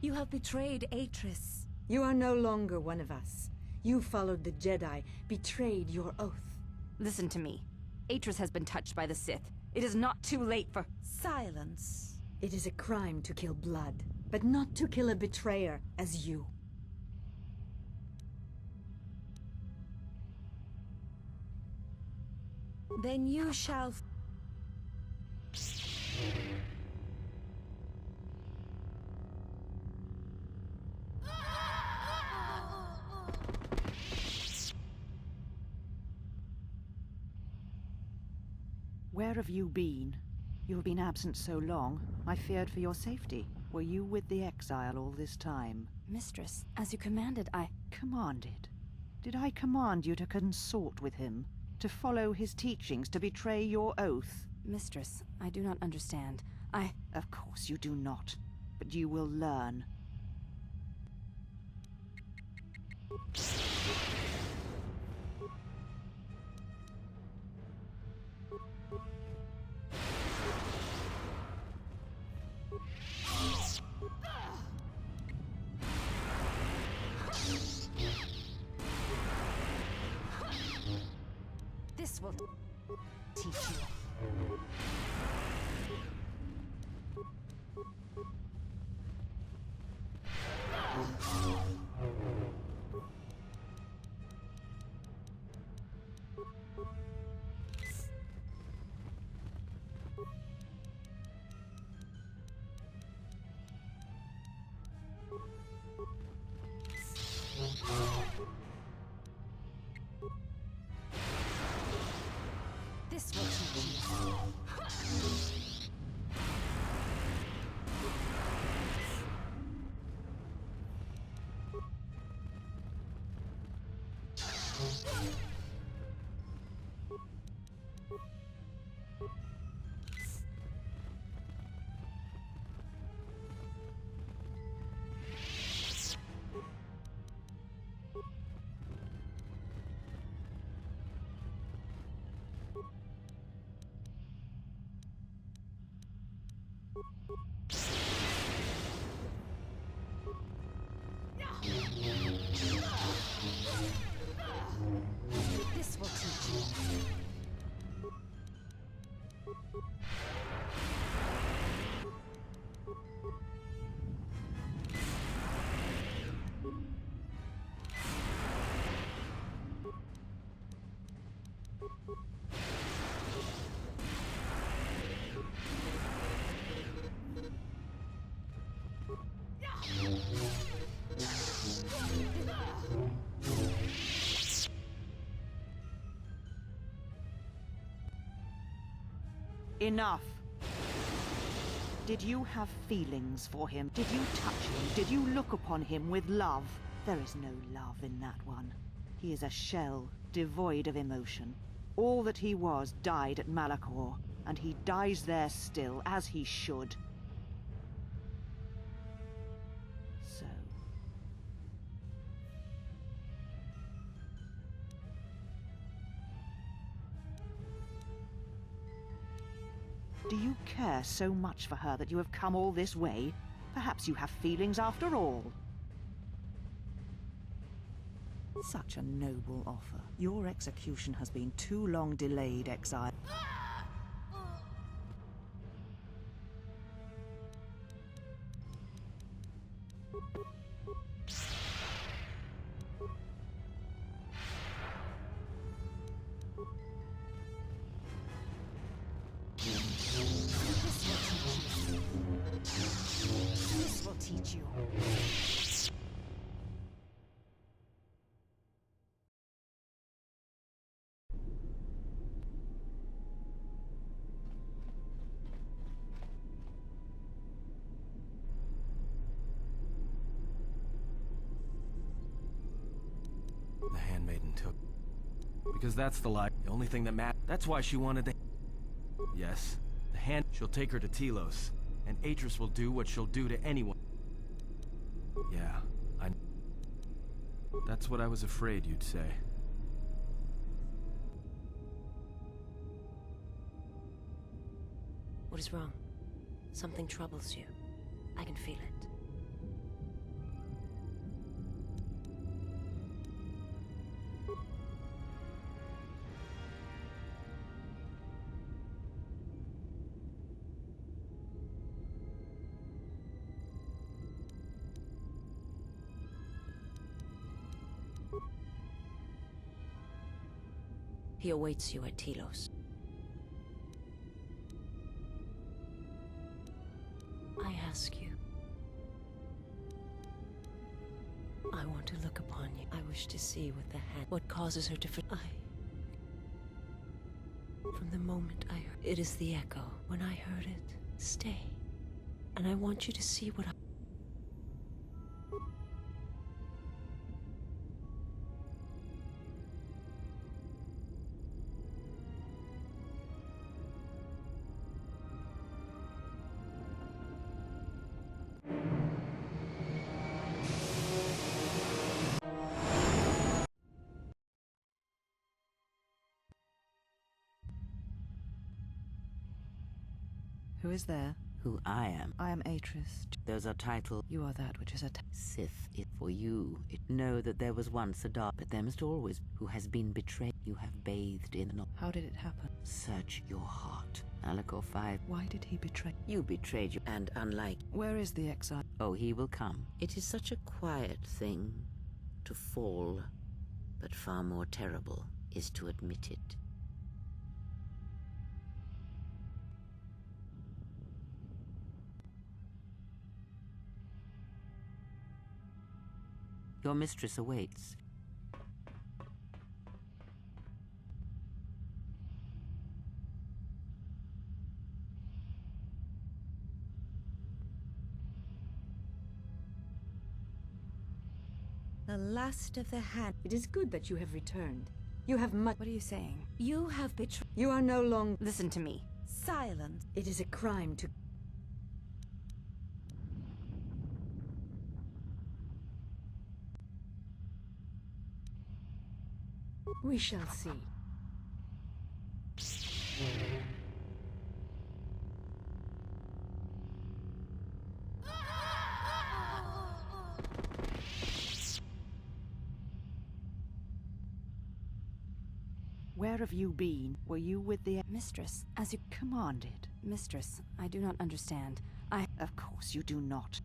You have betrayed Atris. You are no longer one of us. You followed the Jedi, betrayed your oath. Listen to me. Atris has been touched by the Sith. It is not too late for... Silence. It is a crime to kill blood, but not to kill a betrayer as you. Then you shall... Where have you been? You have been absent so long, I feared for your safety. Were you with the exile all this time? Mistress, as you commanded, I... Commanded? Did I command you to consort with him? To follow his teachings, to betray your oath? Mistress, I do not understand. Of course you do not, but you will learn. This will teach you. This will teach you. This will teach you. Enough! Did you have feelings for him? Did you touch him? Did you look upon him with love? There is no love in that one. He is a shell, devoid of emotion. All that he was died at Malachor, and he dies there still, as he should. So... do you care so much for her that you have come all this way? Perhaps you have feelings after all. Such a noble offer. Your execution has been too long delayed, exile. This will teach you. The handmaiden took... because that's the lie. The only thing that matters. That's why she wanted the... Yes, the hand... She'll take her to Telos, and Atris will do what she'll do to anyone. Yeah, I... That's what I was afraid you'd say. What is wrong? Something troubles you. I can feel it. He awaits you at Telos. I ask you. I want to look upon you. I wish to see with the hand what causes her to From the moment I heard it is the echo. When I heard it, stay. And I want you to see what I... Who is there? Who I am. I am Atris. Those are titles. You are that which is a... Sith, it for you. Know that there was once a dark, but there must always... Who has been betrayed. You have bathed in the... How did it happen? Search your heart. Malachor 5. Why did he betray? You betrayed you, and unlike... Where is the exile? Oh, he will come. It is such a quiet thing to fall, but far more terrible is to admit it. Your mistress awaits. The last of the hand. It is good that you have returned. You have much... What are you saying? You have betrayed... You are no longer... Listen to me. Silence. It is a crime to... We shall see. Where have you been? Were you with the... Mistress, as you commanded? Mistress, I do not understand. Of course you do not.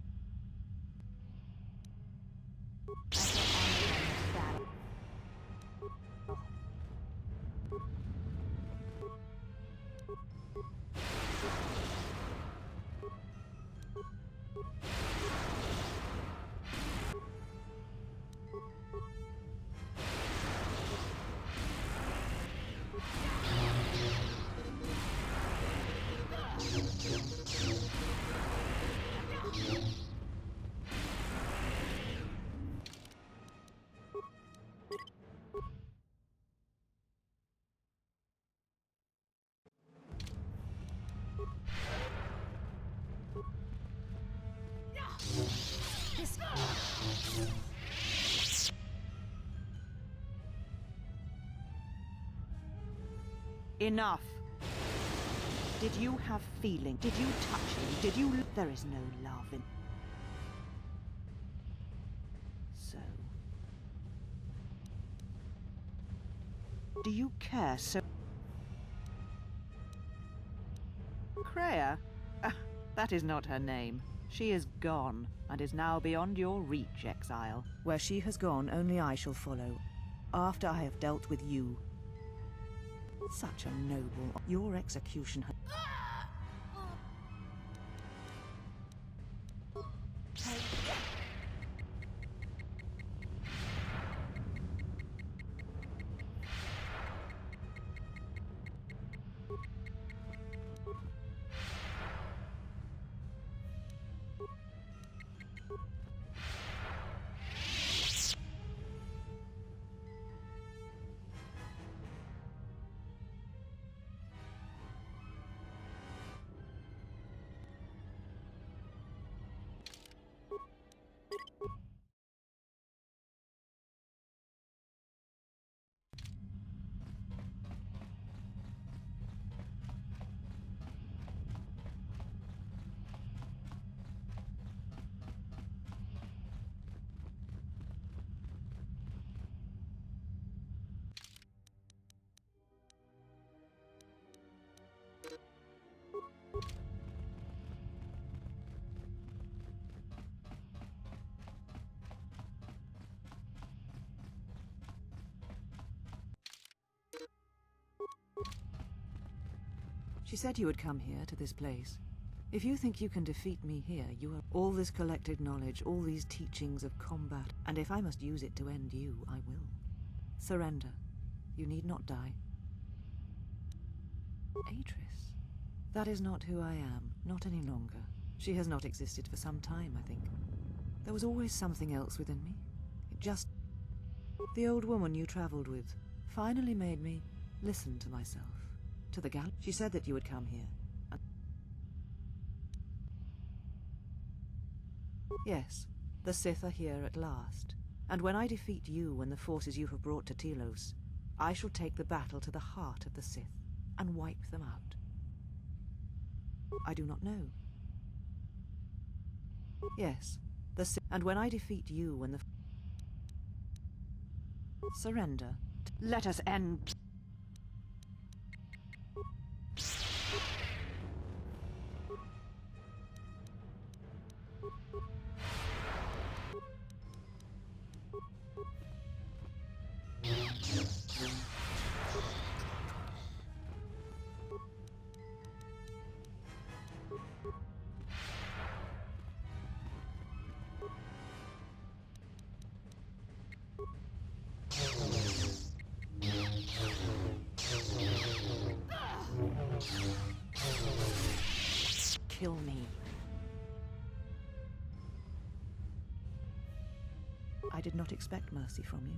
Enough! Did you have feeling? Did you touch him? Did you... There is no love in... So... Do you care so... Kreia? That is not her name. She is gone, and is now beyond your reach, exile. Where she has gone, only I shall follow, after I have dealt with you. Such a noble... Your execution... She said you would come here, to this place. If you think you can defeat me here, you are... All this collected knowledge, all these teachings of combat, and if I must use it to end you, I will. Surrender. You need not die. Atris. That is not who I am, not any longer. She has not existed for some time, I think. There was always something else within me. It just... The old woman you traveled with finally made me listen to myself. To the gal. She said that you would come here. Yes, the Sith are here at last. And when I defeat you and the forces you have brought to Telos, I shall take the battle to the heart of the Sith and wipe them out. I do not know. Yes, the Sith. And when I defeat you and the... Surrender. Let us end... Kill me. I did not expect mercy from you.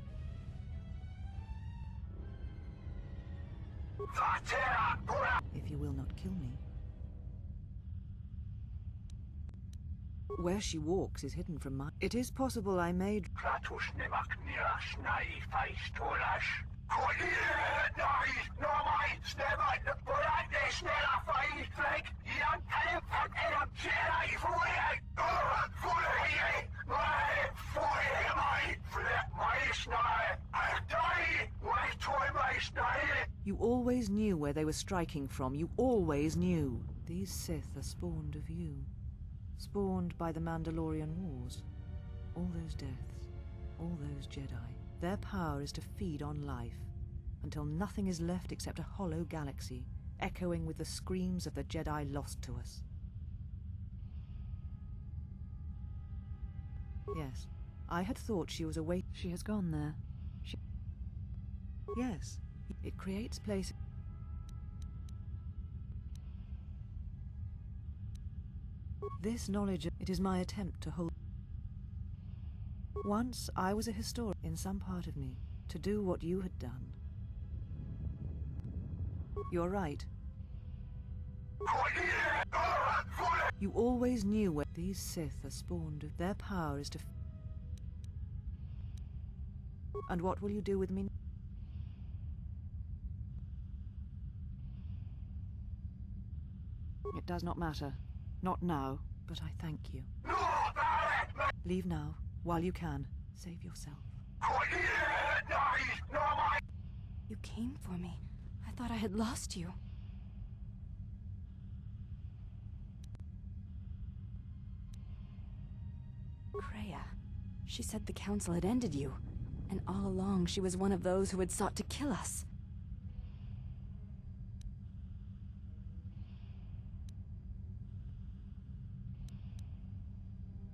If you will not kill me. Where she walks is hidden from my... It is possible I made... You always knew where they were striking from. You always knew. These Sith are spawned of you. Spawned by the Mandalorian Wars. All those deaths. All those Jedi. Their power is to feed on life. Until nothing is left except a hollow galaxy, echoing with the screams of the Jedi lost to us. Yes, I had thought she was away. She has gone there. Yes, it creates place. This knowledge, it is my attempt to hold. Once I was a historian in some part of me, to do what you had done. You're right. You always knew where these Sith are spawned. Their power is to... And what will you do with me? It does not matter. Not now, but I thank you. Leave now, while you can. Save yourself. You came for me. I thought I had lost you. Kreia. She said the council had ended you, and all along she was one of those who had sought to kill us.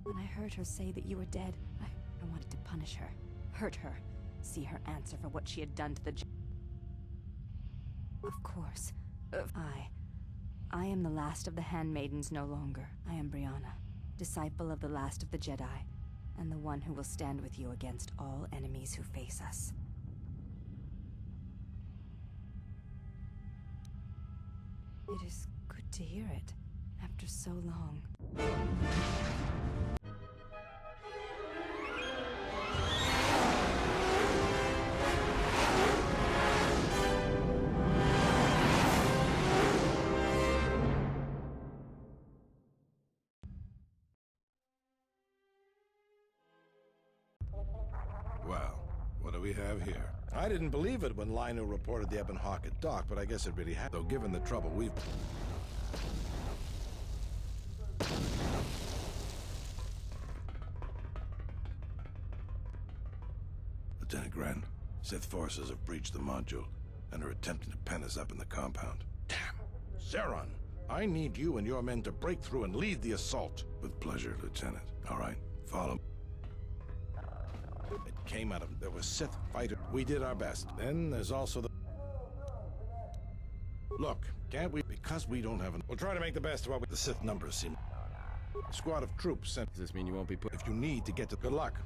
When I heard her say that you were dead, I wanted to punish her, hurt her, see her answer for what she had done to the Of course. I am the last of the handmaidens no longer. I am Brianna, disciple of the last of the Jedi, and the one who will stand with you against all enemies who face us. It is good to hear it, after so long. Well, what do we have here? I didn't believe it when Lino reported the Ebon Hawk at dock, but I guess it really happened. Though given the trouble we've... Lieutenant Gren, Sith forces have breached the module and are attempting to pen us up in the compound. Damn! Zeron, I need you and your men to break through and lead the assault. With pleasure, Lieutenant. All right, follow. It came out of... There was Sith fighter. We did our best. Then there's also the... Look, can't we... Because we don't have an... We'll try to make the best of what the Sith numbers seem... A squad of troops sent... Does this mean you won't be put... If you need to get to... Good luck.